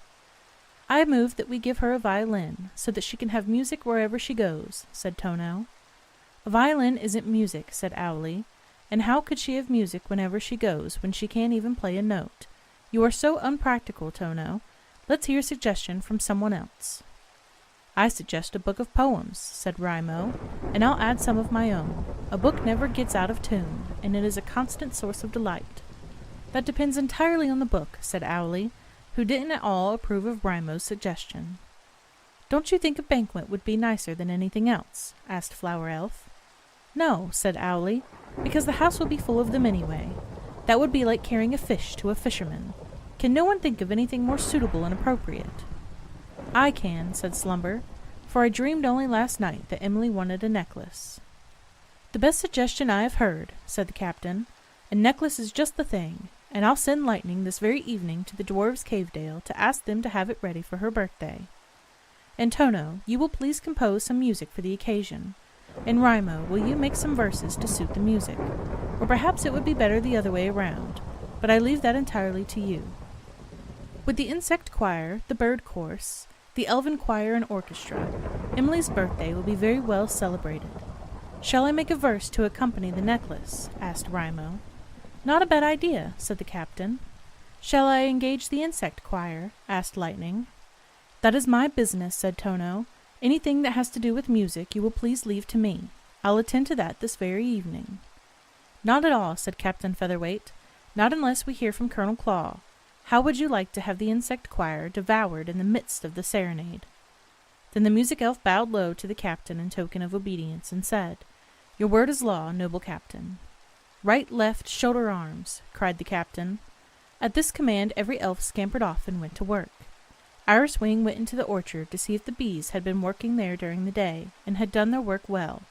"I move that we give her a violin, so that she can have music wherever she goes," said Tono. "A violin isn't music," said Owlie, "and how could she have music whenever she goes, when she can't even play a note? You are so unpractical, Tono. Let's hear a suggestion from someone else." "I suggest a book of poems," said Raimo, "and I'll add some of my own. A book never gets out of tune, and it is a constant source of delight." "That depends entirely on the book," said Owlie, who didn't at all approve of Raimo's suggestion. "Don't you think a banquet would be nicer than anything else?" asked Flower Elf. "No," said Owlie, "because the house will be full of them anyway. That would be like carrying a fish to a fisherman. Can no one think of anything more suitable and appropriate?" "I can," said Slumber, "for I dreamed only last night that Emily wanted a necklace." "The best suggestion I have heard," said the captain. "A necklace is just the thing, and I'll send Lightning this very evening to the dwarves' Cavedale to ask them to have it ready for her birthday. And Tono, you will please compose some music for the occasion. And Rimo, will you make some verses to suit the music? Or perhaps it would be better the other way around, but I leave that entirely to you. With the insect choir, the bird chorus, the elven choir and orchestra, Emily's birthday will be very well celebrated. Shall I make a verse to accompany the necklace?" asked Rimo. "Not a bad idea," said the captain. "Shall I engage the insect choir?" asked Lightning. "That is my business," said Tono. "Anything that has to do with music you will please leave to me. I'll attend to that this very evening." "Not at all," said Captain Featherweight. "Not unless we hear from Colonel Claw. How would you like to have the insect choir devoured in the midst of the serenade?" Then the music elf bowed low to the captain in token of obedience, and said, "Your word is law, noble captain." "Right, left, shoulder arms," cried the captain. At this command every elf scampered off and went to work. Iris Wing went into the orchard to see if the bees had been working there during the day, and had done their work well.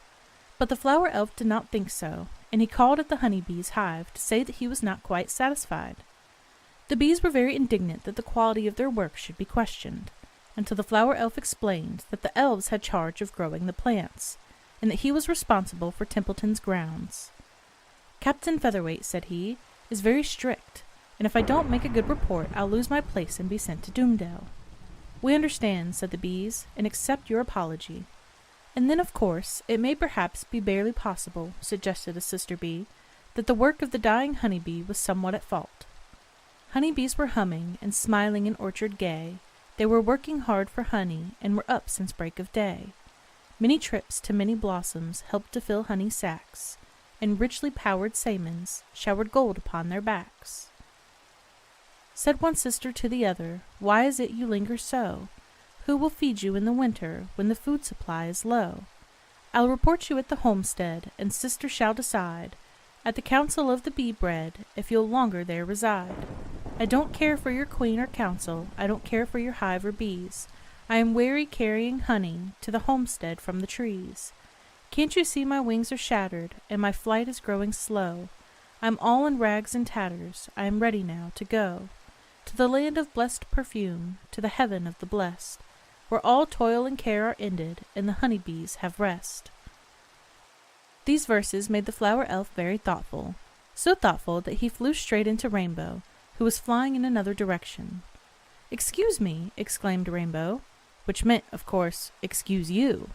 But the flower elf did not think so, and he called at the honey bees' hive to say that he was not quite satisfied. The bees were very indignant that the quality of their work should be questioned, until the flower elf explained that the elves had charge of growing the plants, and that he was responsible for Templeton's grounds. "Captain Featherweight," said he, "is very strict, and if I don't make a good report I'll lose my place and be sent to Doomdale." "We understand," said the bees, "and accept your apology." "And then, of course, it may perhaps be barely possible," suggested a sister bee, "that the work of the dying honey bee was somewhat at fault." Honey bees were humming and smiling in orchard gay. They were working hard for honey, and were up since break of day. Many trips to many blossoms helped to fill honey sacks, and richly powered salmons showered gold upon their backs. Said one sister to the other, "Why is it you linger so? Who will feed you in the winter, when the food supply is low? I'll report you at the homestead, and sister shall decide, at the council of the bee bread, if you'll longer there reside. I don't care for your queen or council, I don't care for your hive or bees. I am weary carrying honey to the homestead from the trees. Can't you see my wings are shattered, and my flight is growing slow? I'm all in rags and tatters, I am ready now to go to the land of blessed perfume, to the heaven of the blessed, where all toil and care are ended, and the honey bees have rest." These verses made the flower elf very thoughtful, so thoughtful that he flew straight into Rainbow, who was flying in another direction. "Excuse me," exclaimed Rainbow, which meant, of course, "Excuse you."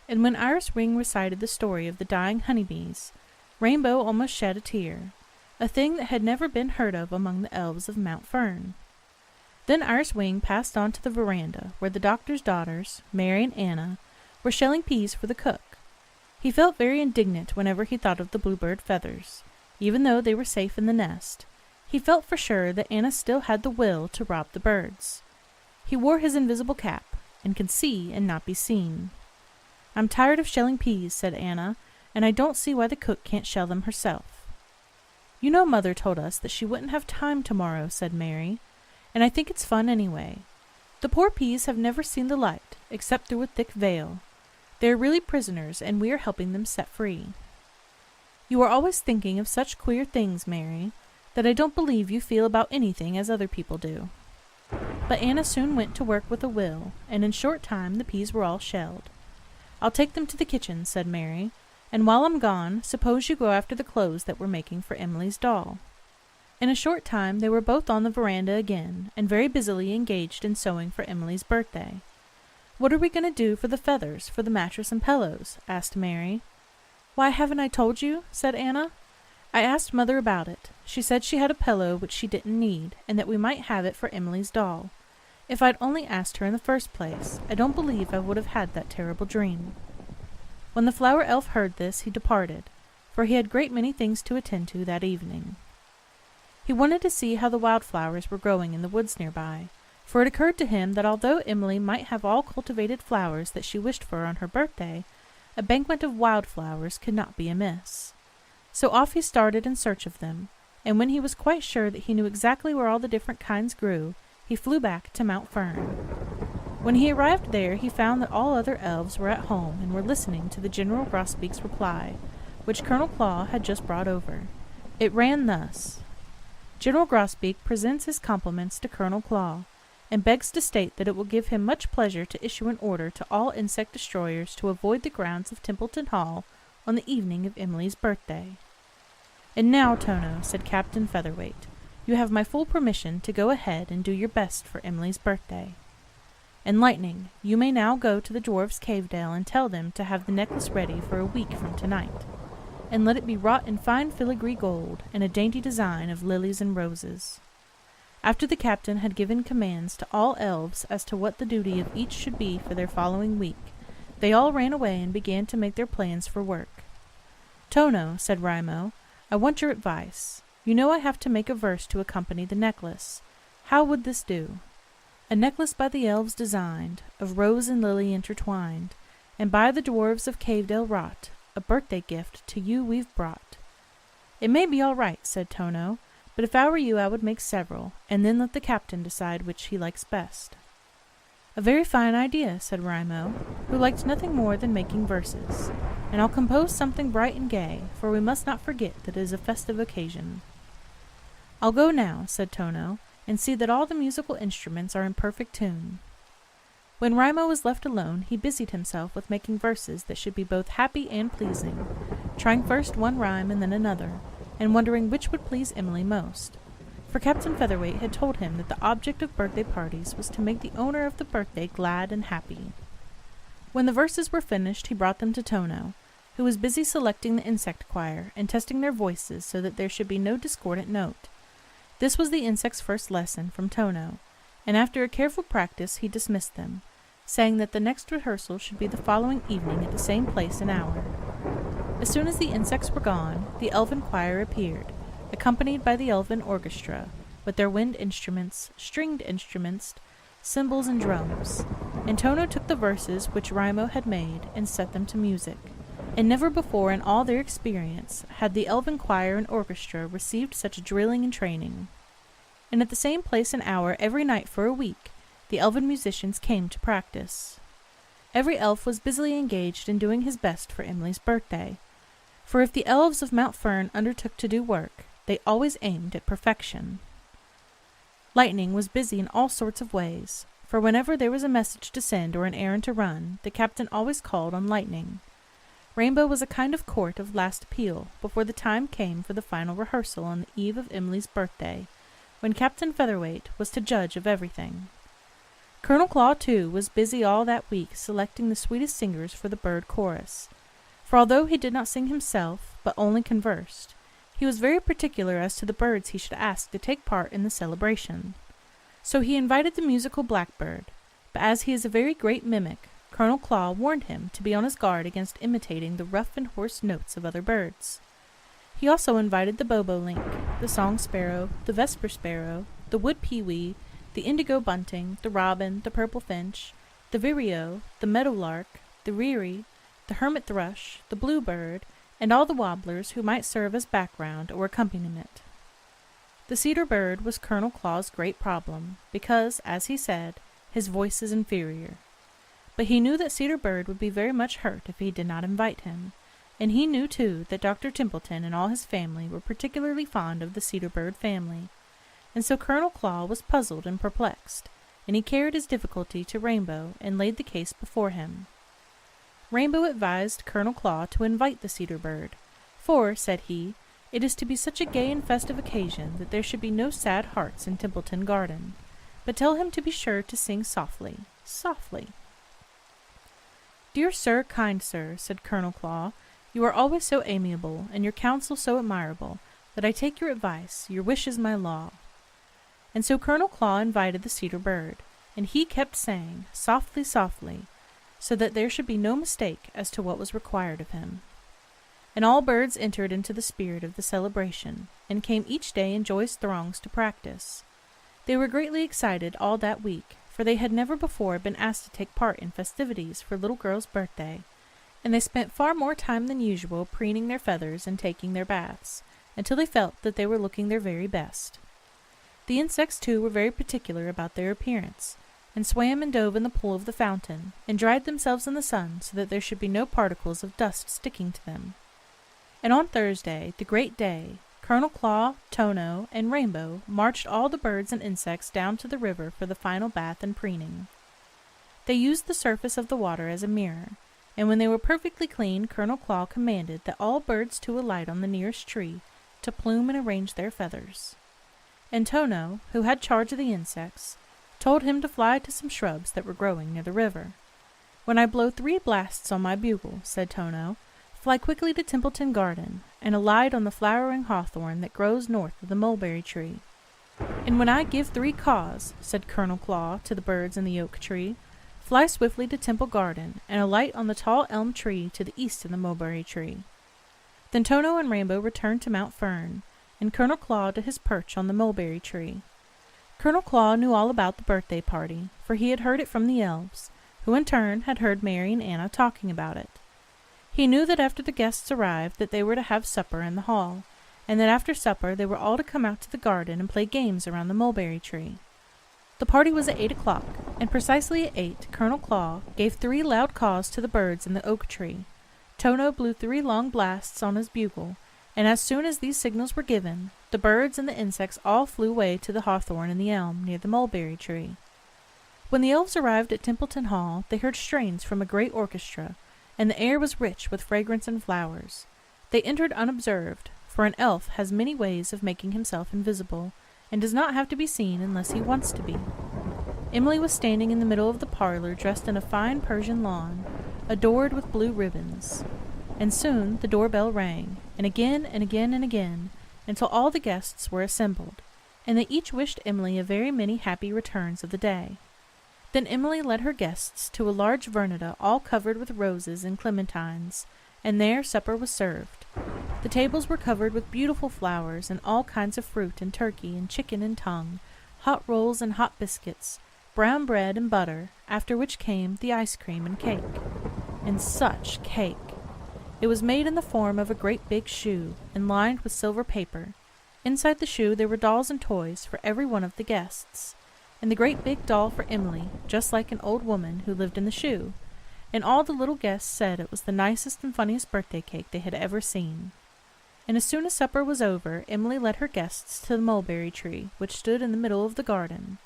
And when Iris Wing recited the story of the dying honey bees, Rainbow almost shed a tear, a thing that had never been heard of among the elves of Mount Fern. Then Iris Wing passed on to the veranda, where the doctor's daughters, Mary and Anna, were shelling peas for the cook. He felt very indignant whenever he thought of the bluebird feathers. Even though they were safe in the nest, he felt for sure that Anna still had the will to rob the birds. He wore his invisible cap, and could see and not be seen. "I'm tired of shelling peas," said Anna, "and I don't see why the cook can't shell them herself." "You know Mother told us that she wouldn't have time tomorrow," said Mary, "and I think it's fun anyway. The poor peas have never seen the light, except through a thick veil. They are really prisoners, and we are helping them set free." "You are always thinking of such queer things, Mary, that I don't believe you feel about anything as other people do." But Anna soon went to work with a will, and in short time the peas were all shelled. "I'll take them to the kitchen," said Mary, "and while I'm gone, suppose you go after the clothes that we're making for Emily's doll." In a short time they were both on the veranda again, and very busily engaged in sewing for Emily's birthday. "What are we going to do for the feathers, for the mattress and pillows?" asked Mary. "Why, haven't I told you?" said Anna. "I asked Mother about it. She said she had a pillow which she didn't need, and that we might have it for Emily's doll. If I'd only asked her in the first place, I don't believe I would have had that terrible dream." When the flower elf heard this, he departed, for he had great many things to attend to that evening. He wanted to see how the wildflowers were growing in the woods nearby, For it occurred to him that although Emily might have all cultivated flowers that she wished for on her birthday, a banquet of wild flowers could not be amiss. So off he started in search of them, and when he was quite sure that he knew exactly where all the different kinds grew, he flew back to Mount Fern. When he arrived there, he found that all other elves were at home and were listening to the General Grosbeak's reply, which Colonel Claw had just brought over. It ran thus: General Grosbeak presents his compliments to Colonel Claw, and begs to state that it will give him much pleasure to issue an order to all insect destroyers to avoid the grounds of Templeton Hall on the evening of Emily's birthday. And now, Tono, said Captain Featherweight, you have my full permission to go ahead and do your best for Emily's birthday. And Lightning, you may now go to the dwarfs' cave-dale and tell them to have the necklace ready for a week from tonight, and let it be wrought in fine filigree gold and a dainty design of lilies and roses. After the captain had given commands to all elves as to what the duty of each should be for their following week, they all ran away and began to make their plans for work. Tono, said Raimo, I want your advice. You know I have to make a verse to accompany the necklace. How would this do? A necklace by the elves designed, of rose and lily intertwined, and by the dwarves of Cavedale wrought, a birthday gift to you we've brought. It may be all right, said Tono, but if I were you I would make several, and then let the captain decide which he likes best. A very fine idea, said Raimo, who liked nothing more than making verses, and I'll compose something bright and gay, for we must not forget that it is a festive occasion. I'll go now, said Tono, and see that all the musical instruments are in perfect tune. When Raimo was left alone, he busied himself with making verses that should be both happy and pleasing, trying first one rhyme and then another, and wondering which would please Emily most. For Captain Featherweight had told him that the object of birthday parties was to make the owner of the birthday glad and happy. When the verses were finished, he brought them to Tono, who was busy selecting the insect choir and testing their voices so that there should be no discordant note. This was the insect's first lesson from Tono, and after a careful practice he dismissed them, saying that the next rehearsal should be the following evening at the same place and hour. As soon as the insects were gone, the Elven Choir appeared, accompanied by the Elven Orchestra, with their wind instruments, stringed instruments, cymbals, and drums, and Tono took the verses which Raimo had made and set them to music. And never before in all their experience had the Elven Choir and Orchestra received such drilling and training. And at the same place and hour every night for a week, the elven musicians came to practice. Every elf was busily engaged in doing his best for Emily's birthday, for if the elves of Mount Fern undertook to do work, they always aimed at perfection. Lightning was busy in all sorts of ways, for whenever there was a message to send or an errand to run, the captain always called on Lightning. Rainbow was a kind of court of last appeal before the time came for the final rehearsal on the eve of Emily's birthday, when Captain Featherweight was to judge of everything. Colonel Claw, too, was busy all that week selecting the sweetest singers for the bird chorus, for although he did not sing himself, but only conversed, he was very particular as to the birds he should ask to take part in the celebration. So he invited the musical blackbird, but as he is a very great mimic, Colonel Claw warned him to be on his guard against imitating the rough and hoarse notes of other birds. He also invited the bobolink, the song sparrow, the vesper sparrow, the wood pewee, the indigo bunting, the robin, the purple finch, the vireo, the meadowlark, the riri, the hermit thrush, the bluebird, and all the warblers who might serve as background or accompaniment. The cedar bird was Colonel Claw's great problem, because, as he said, his voice is inferior. But he knew that Cedar Bird would be very much hurt if he did not invite him, and he knew, too, that Dr. Templeton and all his family were particularly fond of the Cedar Bird family, and so Colonel Claw was puzzled and perplexed, and he carried his difficulty to Rainbow and laid the case before him. Rainbow advised Colonel Claw to invite the Cedar Bird, for, said he, it is to be such a gay and festive occasion that there should be no sad hearts in Templeton Garden, but tell him to be sure to sing softly, softly. Dear sir, kind sir, said Colonel Claw, you are always so amiable, and your counsel so admirable, that I take your advice, your wish is my law. And so Colonel Claw invited the Cedar Bird, and he kept saying, softly, softly, so that there should be no mistake as to what was required of him. And all birds entered into the spirit of the celebration, and came each day in joyous throngs to practice. They were greatly excited all that week, for they had never before been asked to take part in festivities for little girl's birthday, and they spent far more time than usual preening their feathers and taking their baths, until they felt that they were looking their very best. The insects, too, were very particular about their appearance, and swam and dove in the pool of the fountain, and dried themselves in the sun so that there should be no particles of dust sticking to them. And on Thursday, the great day, Colonel Claw, Tono, and Rainbow marched all the birds and insects down to the river for the final bath and preening. They used the surface of the water as a mirror, and when they were perfectly clean, Colonel Claw commanded that all birds to alight on the nearest tree to plume and arrange their feathers. And Tono, who had charge of the insects, told him to fly to some shrubs that were growing near the river. "When I blow 3 blasts on my bugle," said Tono, "fly quickly to Templeton Garden, and alight on the flowering hawthorn that grows north of the mulberry tree." "And when I give 3 caws," said Colonel Claw to the birds in the oak tree, "fly swiftly to Temple Garden, and alight on the tall elm tree to the east of the mulberry tree." Then Tono and Rainbow returned to Mount Fern, and Colonel Claw to his perch on the mulberry tree. Colonel Claw knew all about the birthday party, for he had heard it from the elves, who in turn had heard Mary and Anna talking about it. He knew that after the guests arrived that they were to have supper in the hall, and that after supper they were all to come out to the garden and play games around the mulberry tree. The party was at 8 o'clock, and precisely at 8 Colonel Claw gave 3 loud caws to the birds in the oak tree. Tono blew 3 long blasts on his bugle, and as soon as these signals were given, the birds and the insects all flew away to the hawthorn and the elm near the mulberry tree. When the elves arrived at Templeton Hall, they heard strains from a great orchestra, and the air was rich with fragrance and flowers. They entered unobserved, for an elf has many ways of making himself invisible, and does not have to be seen unless he wants to be. Emily was standing in the middle of the parlor dressed in a fine Persian lawn, adored with blue ribbons. And soon the doorbell rang, and again and again and again, until all the guests were assembled, and they each wished Emily a very many happy returns of the day. Then Emily led her guests to a large verandah all covered with roses and clementines, and there supper was served. The tables were covered with beautiful flowers, and all kinds of fruit and turkey and chicken and tongue, hot rolls and hot biscuits, brown bread and butter, after which came the ice cream and cake. And such cake! It was made in the form of a great big shoe, and lined with silver paper. Inside the shoe there were dolls and toys for every one of the guests, and the great big doll for Emily, just like an old woman who lived in the shoe, and all the little guests said it was the nicest and funniest birthday cake they had ever seen. And as soon as supper was over, Emily led her guests to the mulberry tree, which stood in the middle of the garden.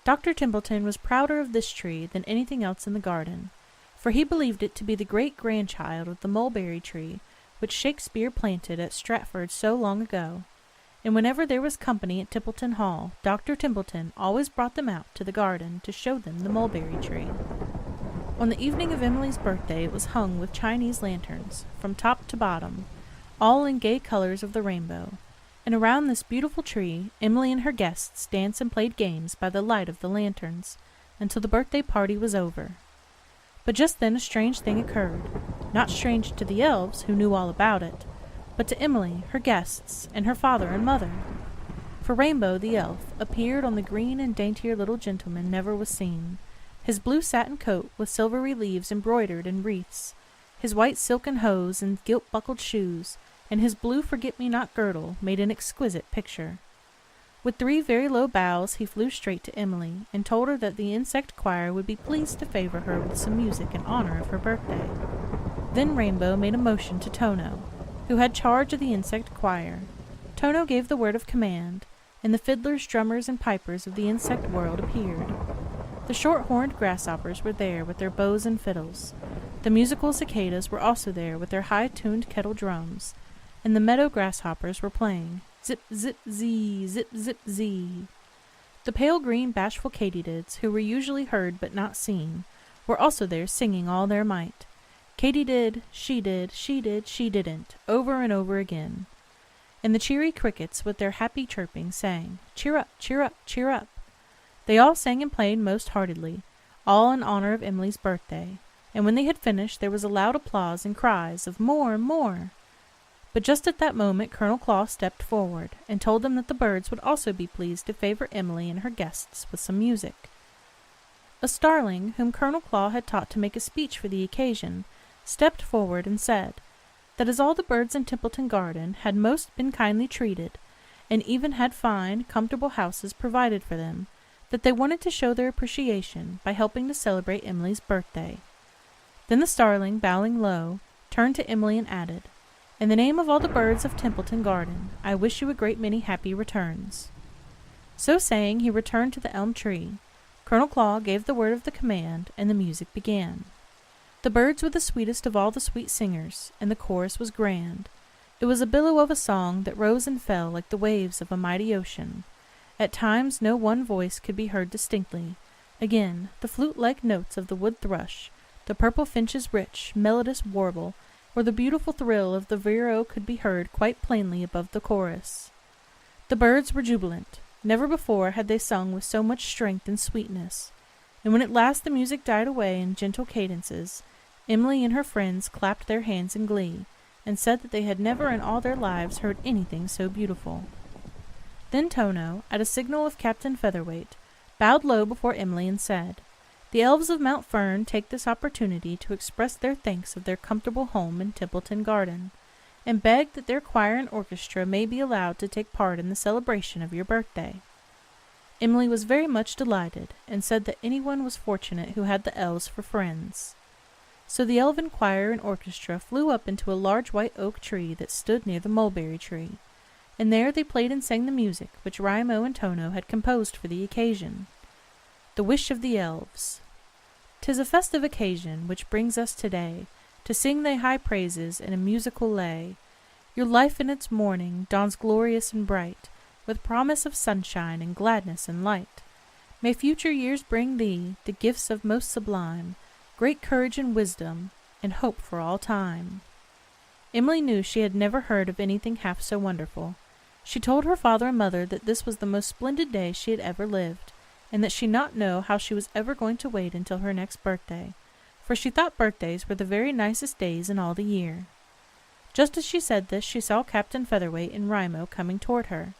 Dr. Templeton was prouder of this tree than anything else in the garden, for he believed it to be the great-grandchild of the mulberry tree which Shakespeare planted at Stratford so long ago, and whenever there was company at Templeton Hall, Dr. Templeton always brought them out to the garden to show them the mulberry tree. On the evening of Emily's birthday it was hung with Chinese lanterns, from top to bottom, all in gay colors of the rainbow, and around this beautiful tree Emily and her guests danced and played games by the light of the lanterns, until the birthday party was over. But just then a strange thing occurred, not strange to the elves, who knew all about it, but to Emily, her guests, and her father and mother. For Rainbow, the elf, appeared on the green and daintier little gentleman never was seen, his blue satin coat with silvery leaves embroidered in wreaths, his white silken hose and gilt-buckled shoes, and his blue forget-me-not girdle made an exquisite picture. With 3 very low bows he flew straight to Emily, and told her that the insect choir would be pleased to favor her with some music in honor of her birthday. Then Rainbow made a motion to Tono, who had charge of the insect choir. Tono gave the word of command, and the fiddlers, drummers, and pipers of the insect world appeared. The short-horned grasshoppers were there with their bows and fiddles. The musical cicadas were also there with their high-tuned kettle drums, and the meadow grasshoppers were playing zip, zip, zee, zip, zip, zee. The pale green bashful katydids, who were usually heard but not seen, were also there singing all their might. Katy did, she didn't, over and over again. And the cheery crickets, with their happy chirping, sang, cheer up, cheer up, cheer up. They all sang and played most heartily, all in honor of Emily's birthday, and when they had finished there was a loud applause and cries of more, more. But just at that moment Colonel Claw stepped forward, and told them that the birds would also be pleased to favor Emily and her guests with some music. A starling, whom Colonel Claw had taught to make a speech for the occasion, stepped forward and said that as all the birds in Templeton Garden had most been kindly treated, and even had fine, comfortable houses provided for them, that they wanted to show their appreciation by helping to celebrate Emily's birthday. Then the starling, bowing low, turned to Emily and added, "In the name of all the birds of Templeton Garden, I wish you a great many happy returns." So saying, he returned to the elm tree. Colonel Claw gave the word of the command, and the music began. The birds were the sweetest of all the sweet singers, and the chorus was grand. It was a billow of a song that rose and fell like the waves of a mighty ocean. At times no one voice could be heard distinctly. Again, the flute-like notes of the wood thrush, the purple finch's rich, melodious warble, or the beautiful thrill of the vireo could be heard quite plainly above the chorus. The birds were jubilant. Never before had they sung with so much strength and sweetness, and when at last the music died away in gentle cadences, Emily and her friends clapped their hands in glee, and said that they had never in all their lives heard anything so beautiful. Then Tono, at a signal of Captain Featherweight, bowed low before Emily and said, "The elves of Mount Fern take this opportunity to express their thanks of their comfortable home in Templeton Garden, and beg that their choir and orchestra may be allowed to take part in the celebration of your birthday." Emily was very much delighted, and said that anyone was fortunate who had the elves for friends. So the Elven Choir and orchestra flew up into a large white oak tree that stood near the mulberry tree, and there they played and sang the music which Raimo and Tono had composed for the occasion. The Wish of the Elves. 'Tis a festive occasion which brings us today to sing thy high praises in a musical lay. Your life in its morning dawns glorious and bright, with promise of sunshine and gladness and light. May future years bring thee the gifts of most sublime, great courage and wisdom, and hope for all time. Emily knew she had never heard of anything half so wonderful. She told her father and mother that this was the most splendid day she had ever lived, and that she not know how she was ever going to wait until her next birthday, for she thought birthdays were the very nicest days in all the year. Just as she said this, she saw Captain Featherweight and Raimo coming toward her.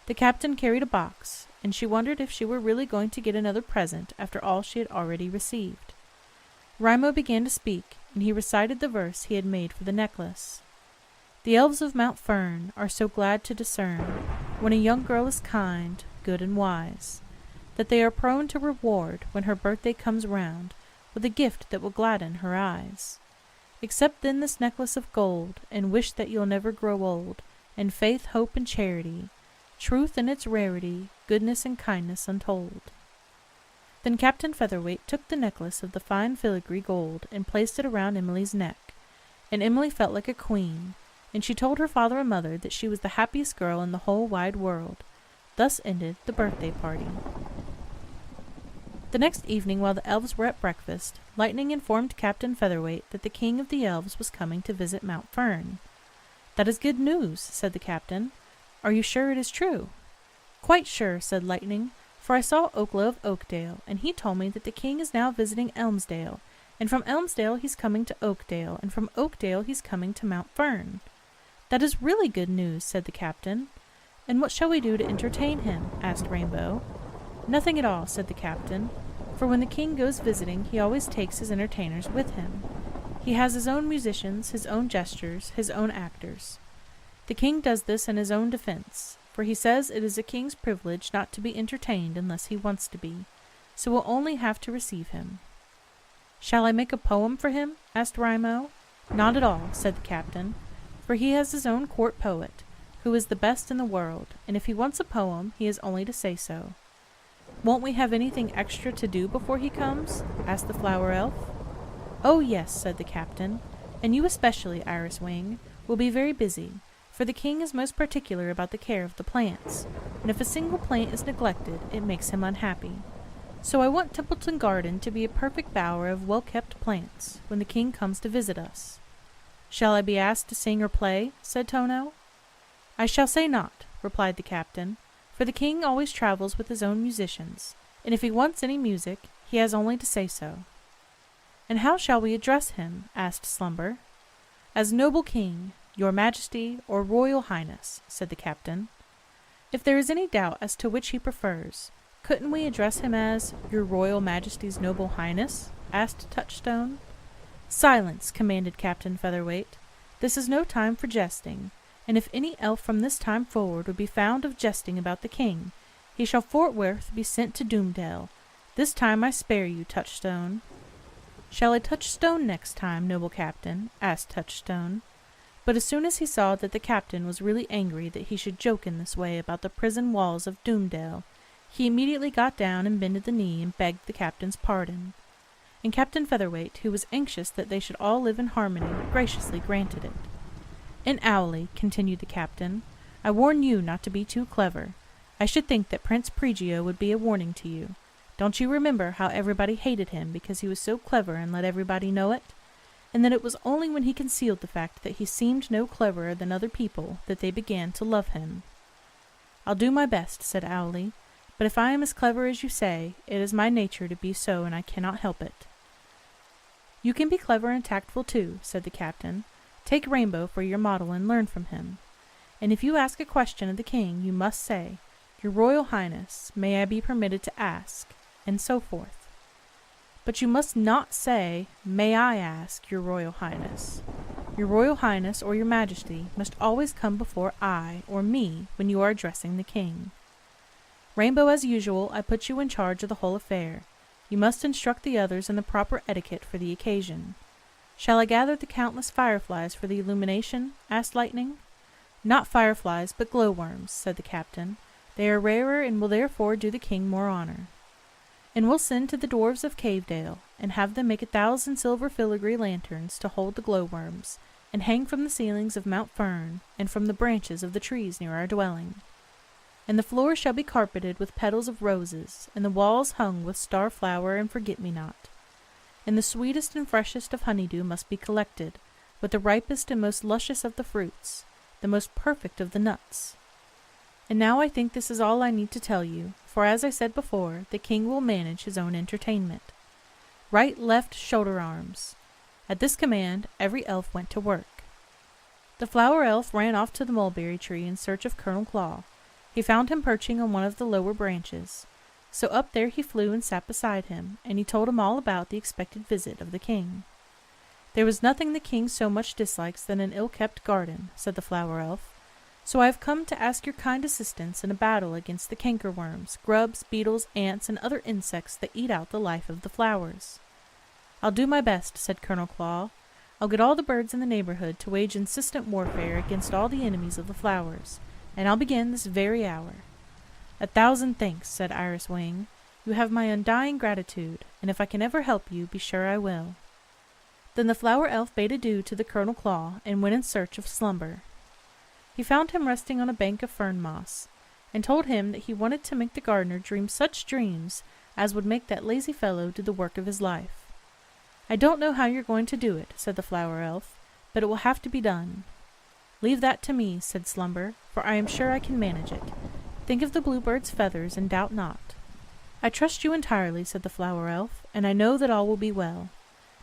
The captain carried a box, and she wondered if she were really going to get another present after all she had already received. Raimo began to speak, and he recited the verse he had made for the necklace. The elves of Mount Fern are so glad to discern, when a young girl is kind, good, and wise, that they are prone to reward, when her birthday comes round, with a gift that will gladden her eyes. Accept then this necklace of gold, and wish that you'll never grow old, in faith, hope, and charity, truth in its rarity, goodness and kindness untold. Then Captain Featherweight took the necklace of the fine filigree gold and placed it around Emily's neck, and Emily felt like a queen, and she told her father and mother that she was the happiest girl in the whole wide world. Thus ended the birthday party. The next evening, while the elves were at breakfast, Lightning informed Captain Featherweight that the king of the elves was coming to visit Mount Fern. "That is good news," said the captain. "Are you sure it is true?" "Quite sure," said Lightning, "for I saw Oaklow of Oakdale, and he told me that the king is now visiting Elmsdale, and from Elmsdale he's coming to Oakdale, and from Oakdale he's coming to Mount Fern." "That is really good news," said the captain. "And what shall we do to entertain him?" asked Rainbow. "Nothing at all," said the captain, "for when the king goes visiting he always takes his entertainers with him. He has his own musicians, his own jesters, his own actors. The king does this in his own defense, for he says it is a king's privilege not to be entertained unless he wants to be, so we'll only have to receive him." "Shall I make a poem for him?" asked Raimo. "Not at all," said the captain, "for he has his own court poet, who is the best in the world, and if he wants a poem he has only to say so." "Won't we have anything extra to do before he comes?" asked the flower elf. "Oh yes," said the captain, "and you especially, Iris Wing, will be very busy, for the king is most particular about the care of the plants, and if a single plant is neglected it makes him unhappy. So I want Templeton Garden to be a perfect bower of well-kept plants, when the king comes to visit us." "Shall I be asked to sing or play?" said Tono. "I shall say not," replied the captain, "for the king always travels with his own musicians, and if he wants any music, he has only to say so." "And how shall we address him?" asked Slumber. "As noble king, "Your Majesty, or Royal Highness," said the captain. "If there is any doubt as to which he prefers, couldn't we address him as Your Royal Majesty's Noble Highness?" asked Touchstone. "Silence!" commanded Captain Featherweight. "This is no time for jesting, and if any elf from this time forward would be found of jesting about the king, he shall forthwith be sent to Doomdale. This time I spare you, Touchstone." "Shall I touch stone next time, noble captain?" asked Touchstone. But as soon as he saw that the captain was really angry that he should joke in this way about the prison walls of Doomdale, he immediately got down and bended the knee and begged the captain's pardon. And Captain Featherweight, who was anxious that they should all live in harmony, graciously granted it. "And Owlie," continued the captain, "I warn you not to be too clever. I should think that Prince Pregio would be a warning to you. Don't you remember how everybody hated him because he was so clever and let everybody know it? And that it was only when he concealed the fact that he seemed no cleverer than other people that they began to love him." "I'll do my best," said Owlie, "but if I am as clever as you say, it is my nature to be so, and I cannot help it." "You can be clever and tactful too," said the captain. "Take Rainbow for your model and learn from him. And if you ask a question of the king, you must say, 'Your Royal Highness, may I be permitted to ask?' and so forth. But you must not say, 'May I ask, Your Royal Highness?' Your Royal Highness or Your Majesty must always come before I or me when you are addressing the king. Rainbow, as usual, I put you in charge of the whole affair. You must instruct the others in the proper etiquette for the occasion. Shall I gather the countless fireflies for the illumination?" asked Lightning. "Not fireflies, but glowworms," said the captain. "They are rarer and will therefore do the king more honor. And we'll send to the dwarves of Cavedale, and have them make 1,000 silver filigree lanterns to hold the glowworms, and hang from the ceilings of Mount Fern, and from the branches of the trees near our dwelling. And the floor shall be carpeted with petals of roses, and the walls hung with starflower and forget-me-not. And the sweetest and freshest of honeydew must be collected, with the ripest and most luscious of the fruits, the most perfect of the nuts. And now I think this is all I need to tell you, for as I said before, the king will manage his own entertainment. Right, left, shoulder arms." At this command, every elf went to work. The flower elf ran off to the mulberry tree in search of Colonel Claw. He found him perching on one of the lower branches. So up there he flew and sat beside him, and he told him all about the expected visit of the king. "There was nothing the king so much dislikes than an ill-kept garden," said the flower elf. "So I have come to ask your kind assistance in a battle against the cankerworms, grubs, beetles, ants, and other insects that eat out the life of the flowers." "I'll do my best," said Colonel Claw. "I'll get all the birds in the neighborhood to wage insistent warfare against all the enemies of the flowers, and I'll begin this very hour." "1,000 thanks," said Iris Wing. "You have my undying gratitude, and if I can ever help you, be sure I will." Then the flower elf bade adieu to the Colonel Claw, and went in search of Slumber. He found him resting on a bank of fern moss, and told him that he wanted to make the gardener dream such dreams as would make that lazy fellow do the work of his life. "I don't know how you're going to do it," said the flower elf, "but it will have to be done." "Leave that to me," said Slumber, "for I am sure I can manage it. Think of the bluebird's feathers, and doubt not." "I trust you entirely," said the flower elf, "and I know that all will be well.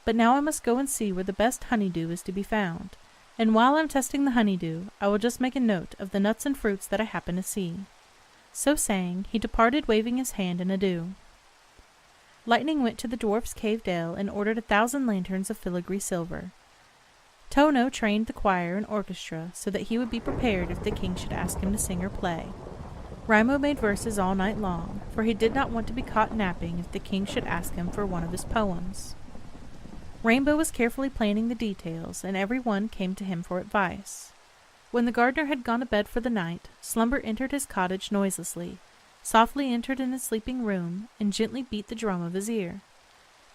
But now I must go and see where the best honeydew is to be found, and while I'm testing the honeydew, I will just make a note of the nuts and fruits that I happen to see." So saying, he departed waving his hand in adieu. Lightning went to the dwarf's cave dale and ordered 1,000 lanterns of filigree silver. Tono trained the choir and orchestra so that he would be prepared if the king should ask him to sing or play. Raimo made verses all night long, for he did not want to be caught napping if the king should ask him for one of his poems. Rainbow was carefully planning the details, and every one came to him for advice. When the gardener had gone to bed for the night, Slumber entered his cottage noiselessly, softly entered in his sleeping room, and gently beat the drum of his ear.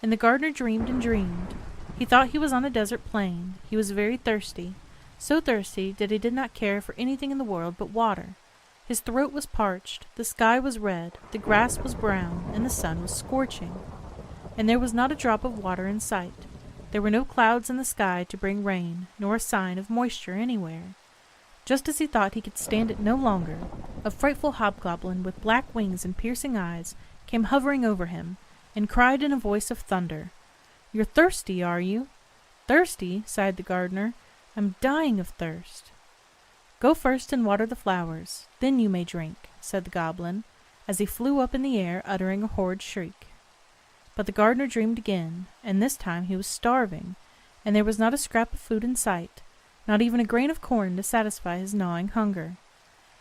And the gardener dreamed and dreamed. He thought he was on a desert plain. He was very thirsty, so thirsty that he did not care for anything in the world but water. His throat was parched, the sky was red, the grass was brown, and the sun was scorching. And there was not a drop of water in sight. There were no clouds in the sky to bring rain, nor a sign of moisture anywhere. Just as he thought he could stand it no longer, a frightful hobgoblin with black wings and piercing eyes came hovering over him, and cried in a voice of thunder, "You're thirsty, are you?" "Thirsty?" sighed the gardener. I'm dying of thirst." "Go first and water the flowers, then you may drink," said the goblin, as he flew up in the air, uttering a horrid shriek. But the gardener dreamed again, and this time he was starving, and there was not a scrap of food in sight, not even a grain of corn to satisfy his gnawing hunger.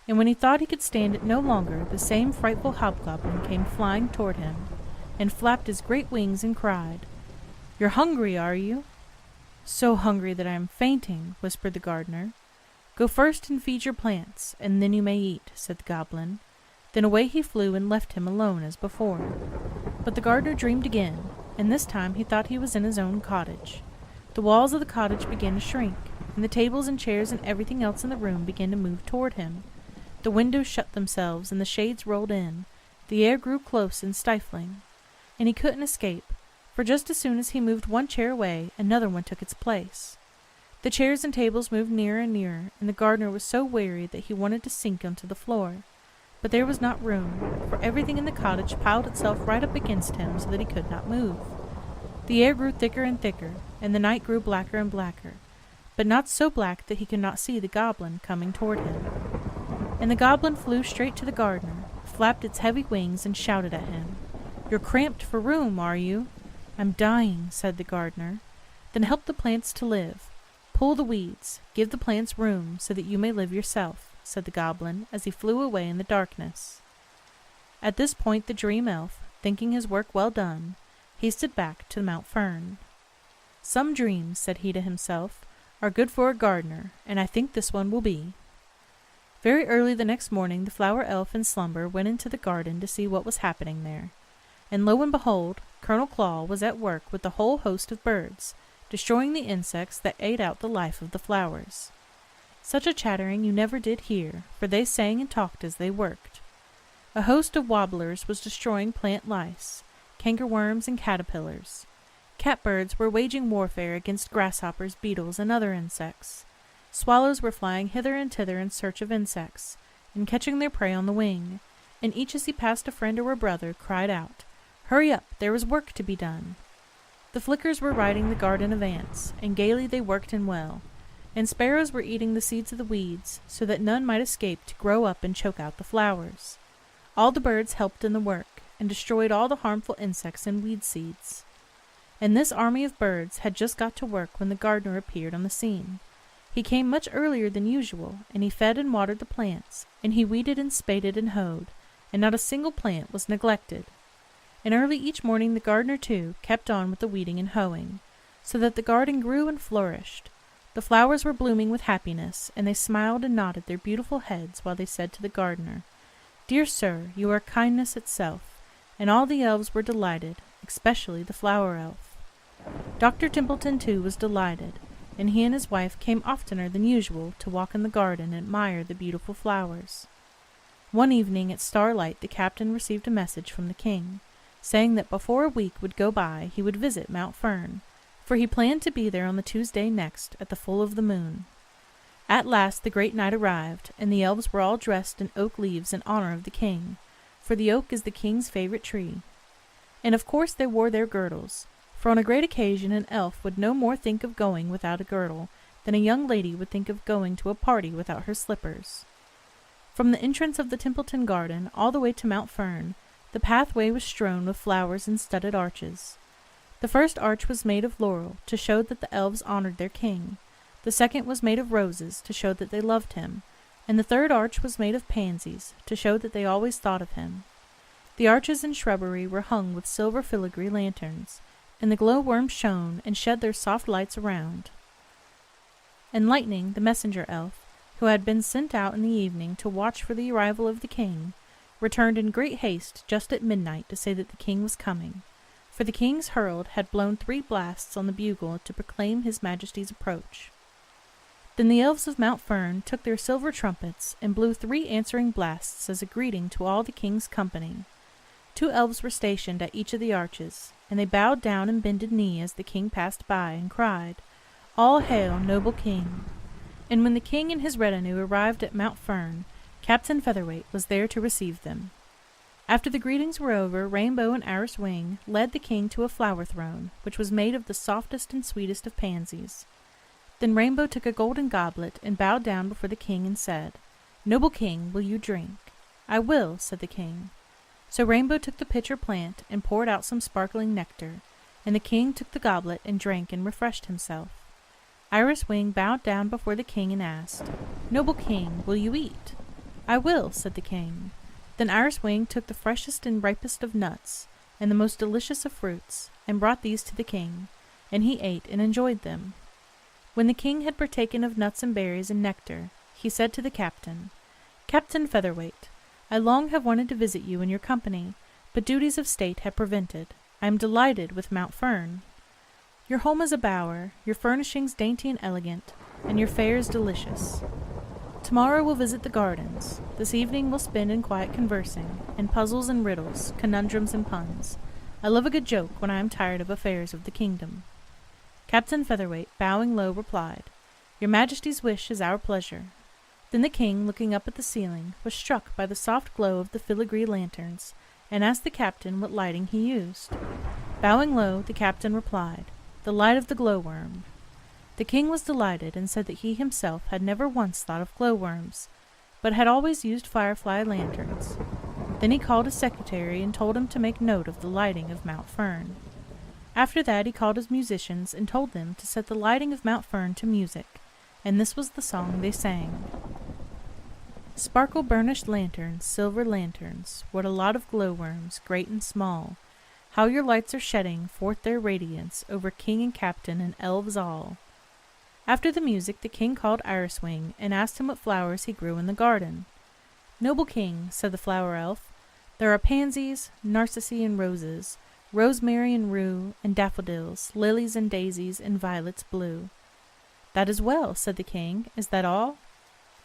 And when he thought he could stand it no longer, the same frightful hobgoblin came flying toward him, and flapped his great wings and cried, "You're hungry, are you?" "So hungry that I am fainting," whispered the gardener. "Go first and feed your plants, and then you may eat," said the goblin. Then away he flew and left him alone as before. But the gardener dreamed again, and this time he thought he was in his own cottage. The walls of the cottage began to shrink, and the tables and chairs and everything else in the room began to move toward him. The windows shut themselves, and the shades rolled in. The air grew close and stifling, and he couldn't escape, for just as soon as he moved one chair away, another one took its place. The chairs and tables moved nearer and nearer, and the gardener was so weary that he wanted to sink onto the floor. But there was not room, for everything in the cottage piled itself right up against him so that he could not move. The air grew thicker and thicker, and the night grew blacker and blacker, but not so black that he could not see the goblin coming toward him. And the goblin flew straight to the gardener, flapped its heavy wings, and shouted at him, "You're cramped for room, are you?" "I'm dying," said the gardener. "Then help the plants to live. Pull the weeds, give the plants room so that you may live yourself," said the goblin as he flew away in the darkness. At this point the dream elf, thinking his work well done, hasted back to Mount Fern. "Some dreams," said he to himself, "are good for a gardener, and I think this one will be." Very early the next morning the flower elf in slumber went into the garden to see what was happening there. And lo and behold, Colonel Claw was at work with a whole host of birds, destroying the insects that ate out the life of the flowers. Such a chattering you never did hear, for they sang and talked as they worked. A host of wobblers was destroying plant lice, cankerworms, and caterpillars. Catbirds were waging warfare against grasshoppers, beetles, and other insects. Swallows were flying hither and thither in search of insects, and catching their prey on the wing, and each as he passed a friend or a brother cried out, "Hurry up, there is work to be done." The flickers were riding the garden of ants, and gaily they worked and well, and sparrows were eating the seeds of the weeds, so that none might escape to grow up and choke out the flowers. All the birds helped in the work, and destroyed all the harmful insects and weed seeds. And this army of birds had just got to work when the gardener appeared on the scene. He came much earlier than usual, and he fed and watered the plants, and he weeded and spaded and hoed, and not a single plant was neglected. And early each morning the gardener, too, kept on with the weeding and hoeing, so that the garden grew and flourished. The flowers were blooming with happiness, and they smiled and nodded their beautiful heads while they said to the gardener, "Dear sir, you are kindness itself," and all the elves were delighted, especially the flower elf. Dr. Templeton, too, was delighted, and he and his wife came oftener than usual to walk in the garden and admire the beautiful flowers. One evening at starlight the captain received a message from the king, saying that before a week would go by he would visit Mount Fern, for he planned to be there on the Tuesday next at the full of the moon. At last the great night arrived, and the elves were all dressed in oak leaves in honor of the king, for the oak is the king's favorite tree. And of course they wore their girdles, for on a great occasion an elf would no more think of going without a girdle than a young lady would think of going to a party without her slippers. From the entrance of the Templeton garden all the way to Mount Fern, the pathway was strewn with flowers and studded arches. The first arch was made of laurel, to show that the elves honored their king. The second was made of roses, to show that they loved him, and the third arch was made of pansies, to show that they always thought of him. The arches and shrubbery were hung with silver filigree lanterns, and the glowworms shone and shed their soft lights around. And Lightning, the messenger elf, who had been sent out in the evening to watch for the arrival of the king, returned in great haste just at midnight to say that the king was coming, for the king's herald had blown 3 blasts on the bugle to proclaim his majesty's approach. Then the elves of Mount Fern took their silver trumpets and blew 3 answering blasts as a greeting to all the king's company. 2 elves were stationed at each of the arches, and they bowed down and bended knee as the king passed by, and cried, "All hail, noble king!" And when the king and his retinue arrived at Mount Fern, Captain Featherweight was there to receive them. After the greetings were over, Rainbow and Iris Wing led the king to a flower throne, which was made of the softest and sweetest of pansies. Then Rainbow took a golden goblet and bowed down before the king and said, "Noble king, will you drink?" "I will," said the king. So Rainbow took the pitcher plant and poured out some sparkling nectar, and the king took the goblet and drank and refreshed himself. Iris Wing bowed down before the king and asked, "Noble king, will you eat?" "I will," said the king. Then Iris Wing took the freshest and ripest of nuts, and the most delicious of fruits, and brought these to the king, and he ate and enjoyed them. When the king had partaken of nuts and berries and nectar, he said to the captain, "Captain Featherweight, I long have wanted to visit you in your company, but duties of state have prevented. I am delighted with Mount Fern. Your home is a bower, your furnishings dainty and elegant, and your fare is delicious. Tomorrow we'll visit the gardens. This evening we'll spend in quiet conversing, in puzzles and riddles, conundrums and puns. I love a good joke when I am tired of affairs of the kingdom." Captain Featherweight, bowing low, replied, "Your Majesty's wish is our pleasure." Then the king, looking up at the ceiling, was struck by the soft glow of the filigree lanterns, and asked the captain what lighting he used. Bowing low, the captain replied, "The light of the glowworm." The king was delighted, and said that he himself had never once thought of glowworms, but had always used firefly lanterns. Then he called his secretary and told him to make note of the lighting of Mount Fern. After that he called his musicians and told them to set the lighting of Mount Fern to music, and this was the song they sang. "Sparkle burnished lanterns, silver lanterns, what a lot of glowworms, great and small. How your lights are shedding forth their radiance over king and captain and elves all." After the music the king called Iris Wing and asked him what flowers he grew in the garden. "Noble king," said the flower elf, "there are pansies, narcissi and roses, rosemary and rue, and daffodils, lilies and daisies, and violets blue." "That is well," said the king. "Is that all?"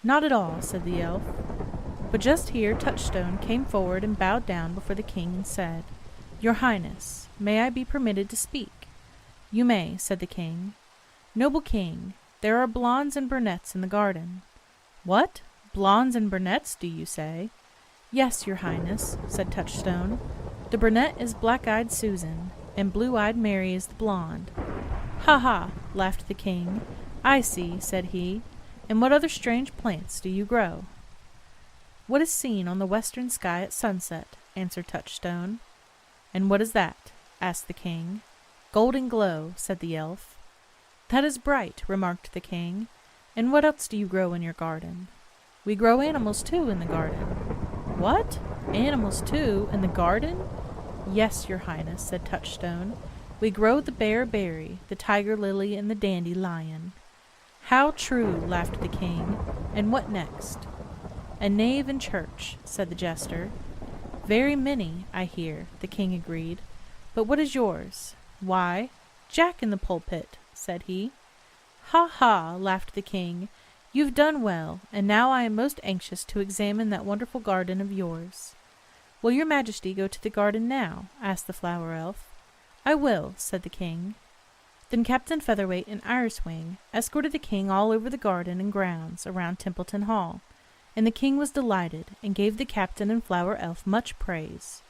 "Not at all," said the elf. But just here Touchstone came forward and bowed down before the king and said, "Your Highness, may I be permitted to speak?" "You may," said the king. "Noble king, there are blondes and brunettes in the garden." "What? Blondes and brunettes, do you say?" "Yes, your Highness," said Touchstone. "The brunette is black-eyed Susan, and blue-eyed Mary is the blonde." "Ha ha!" laughed the king. "I see," said he. "And what other strange plants do you grow?" "What is seen on the western sky at sunset," answered Touchstone. "And what is that?" asked the king. "Golden glow," said the elf. "That is bright," remarked the king. "And what else do you grow in your garden?" "We grow animals, too, in the garden." "What? Animals, too, in the garden?" "Yes, your Highness," said Touchstone. "We grow the bear berry, the tiger lily, and the dandelion." "How true!" laughed the king. "And what next?" "A nave and church," said the jester. "Very many, I hear," the king agreed. "But what is yours?" "Why, Jack in the pulpit," said he. "Ha ha!" laughed the king. "You've done well, and now I am most anxious to examine that wonderful garden of yours." "Will your Majesty go to the garden now?" asked the flower elf. "I will," said the king. Then Captain Featherweight and Iris Wing escorted the king all over the garden and grounds around Templeton Hall, and the king was delighted, and gave the captain and flower elf much praise.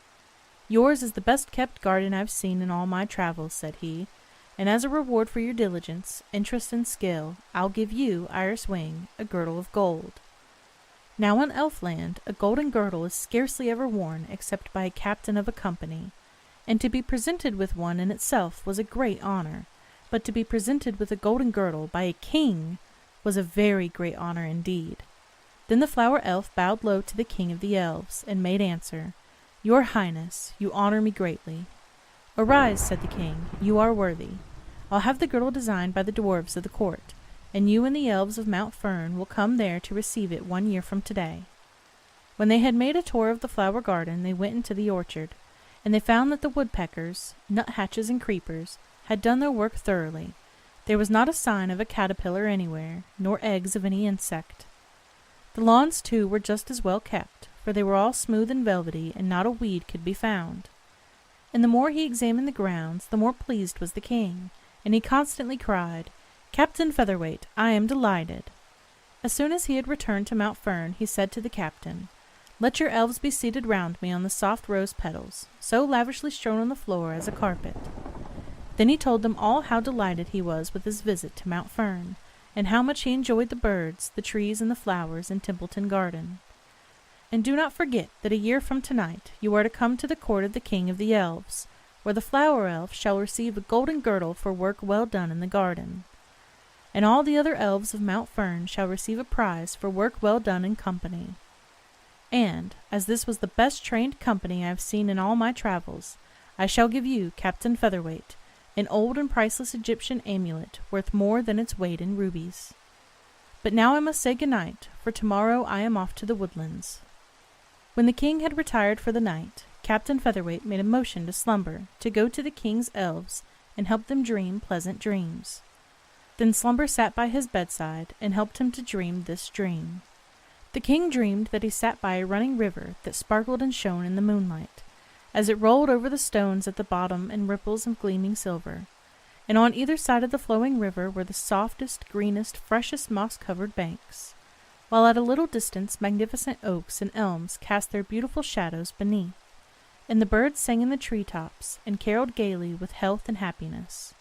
"Yours is the best-kept garden I've seen in all my travels," said he, "and as a reward for your diligence, interest, and skill, I'll give you, Iris Wing, a girdle of gold." Now in Elfland a golden girdle is scarcely ever worn except by a captain of a company, and to be presented with one in itself was a great honor, but to be presented with a golden girdle by a king was a very great honor indeed. Then the flower elf bowed low to the king of the elves, and made answer, "Your Highness, you honor me greatly." "Arise," said the king, "you are worthy. I'll have the girdle designed by the dwarves of the court, and you and the elves of Mount Fern will come there to receive it 1 year from today." When they had made a tour of the flower garden, they went into the orchard, and they found that the woodpeckers, nuthatches, and creepers had done their work thoroughly. There was not a sign of a caterpillar anywhere, nor eggs of any insect. The lawns, too, were just as well kept, for they were all smooth and velvety, and not a weed could be found. And the more he examined the grounds, the more pleased was the king, and he constantly cried, "Captain Featherweight, I am delighted." As soon as he had returned to Mount Fern, he said to the captain, "Let your elves be seated round me on the soft rose petals, so lavishly strewn on the floor as a carpet." Then he told them all how delighted he was with his visit to Mount Fern, and how much he enjoyed the birds, the trees, and the flowers in Templeton Garden. And do not forget that a year from tonight you are to come to the court of the King of the Elves, where the flower elf shall receive a golden girdle for work well done in the garden. And all the other elves of Mount Fern shall receive a prize for work well done in company. And, as this was the best trained company I have seen in all my travels, I shall give you, Captain Featherweight, an old and priceless Egyptian amulet worth more than its weight in rubies. But now I must say good night, for tomorrow I am off to the woodlands." When the king had retired for the night, Captain Featherweight made a motion to Slumber to go to the king's elves and help them dream pleasant dreams. Then Slumber sat by his bedside and helped him to dream this dream. The king dreamed that he sat by a running river that sparkled and shone in the moonlight, as it rolled over the stones at the bottom in ripples of gleaming silver, and on either side of the flowing river were the softest, greenest, freshest moss-covered banks, while at a little distance magnificent oaks and elms cast their beautiful shadows beneath, and the birds sang in the tree-tops and caroled gaily with health and happiness.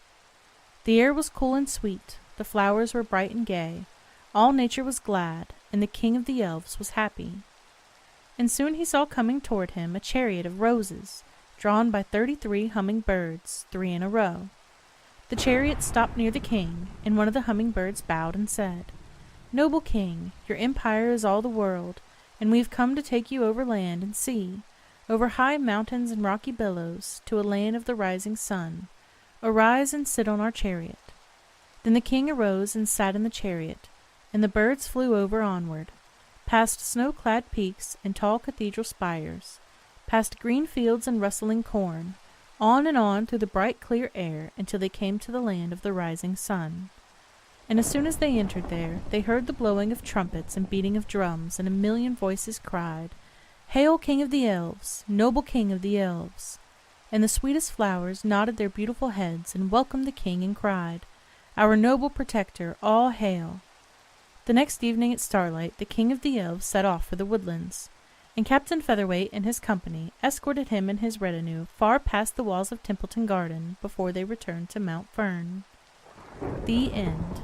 The air was cool and sweet, the flowers were bright and gay, all nature was glad, and the king of the elves was happy. And soon he saw coming toward him a chariot of roses, drawn by 33 humming birds, 3 in a row. The chariot stopped near the king, and one of the humming-birds bowed and said, "Noble king, your empire is all the world, and we have come to take you over land and sea, over high mountains and rocky billows, to a land of the rising sun. Arise and sit on our chariot." Then the king arose and sat in the chariot, and the birds flew over onward, past snow-clad peaks and tall cathedral spires, past green fields and rustling corn, on and on through the bright clear air until they came to the land of the rising sun. And as soon as they entered there, they heard the blowing of trumpets and beating of drums, and a million voices cried, "Hail, King of the Elves! Noble King of the Elves!" And the sweetest flowers nodded their beautiful heads and welcomed the king and cried, "Our noble protector, all hail!" The next evening at starlight, the King of the Elves set off for the woodlands, and Captain Featherweight and his company escorted him and his retinue far past the walls of Templeton Garden before they returned to Mount Fern. The End.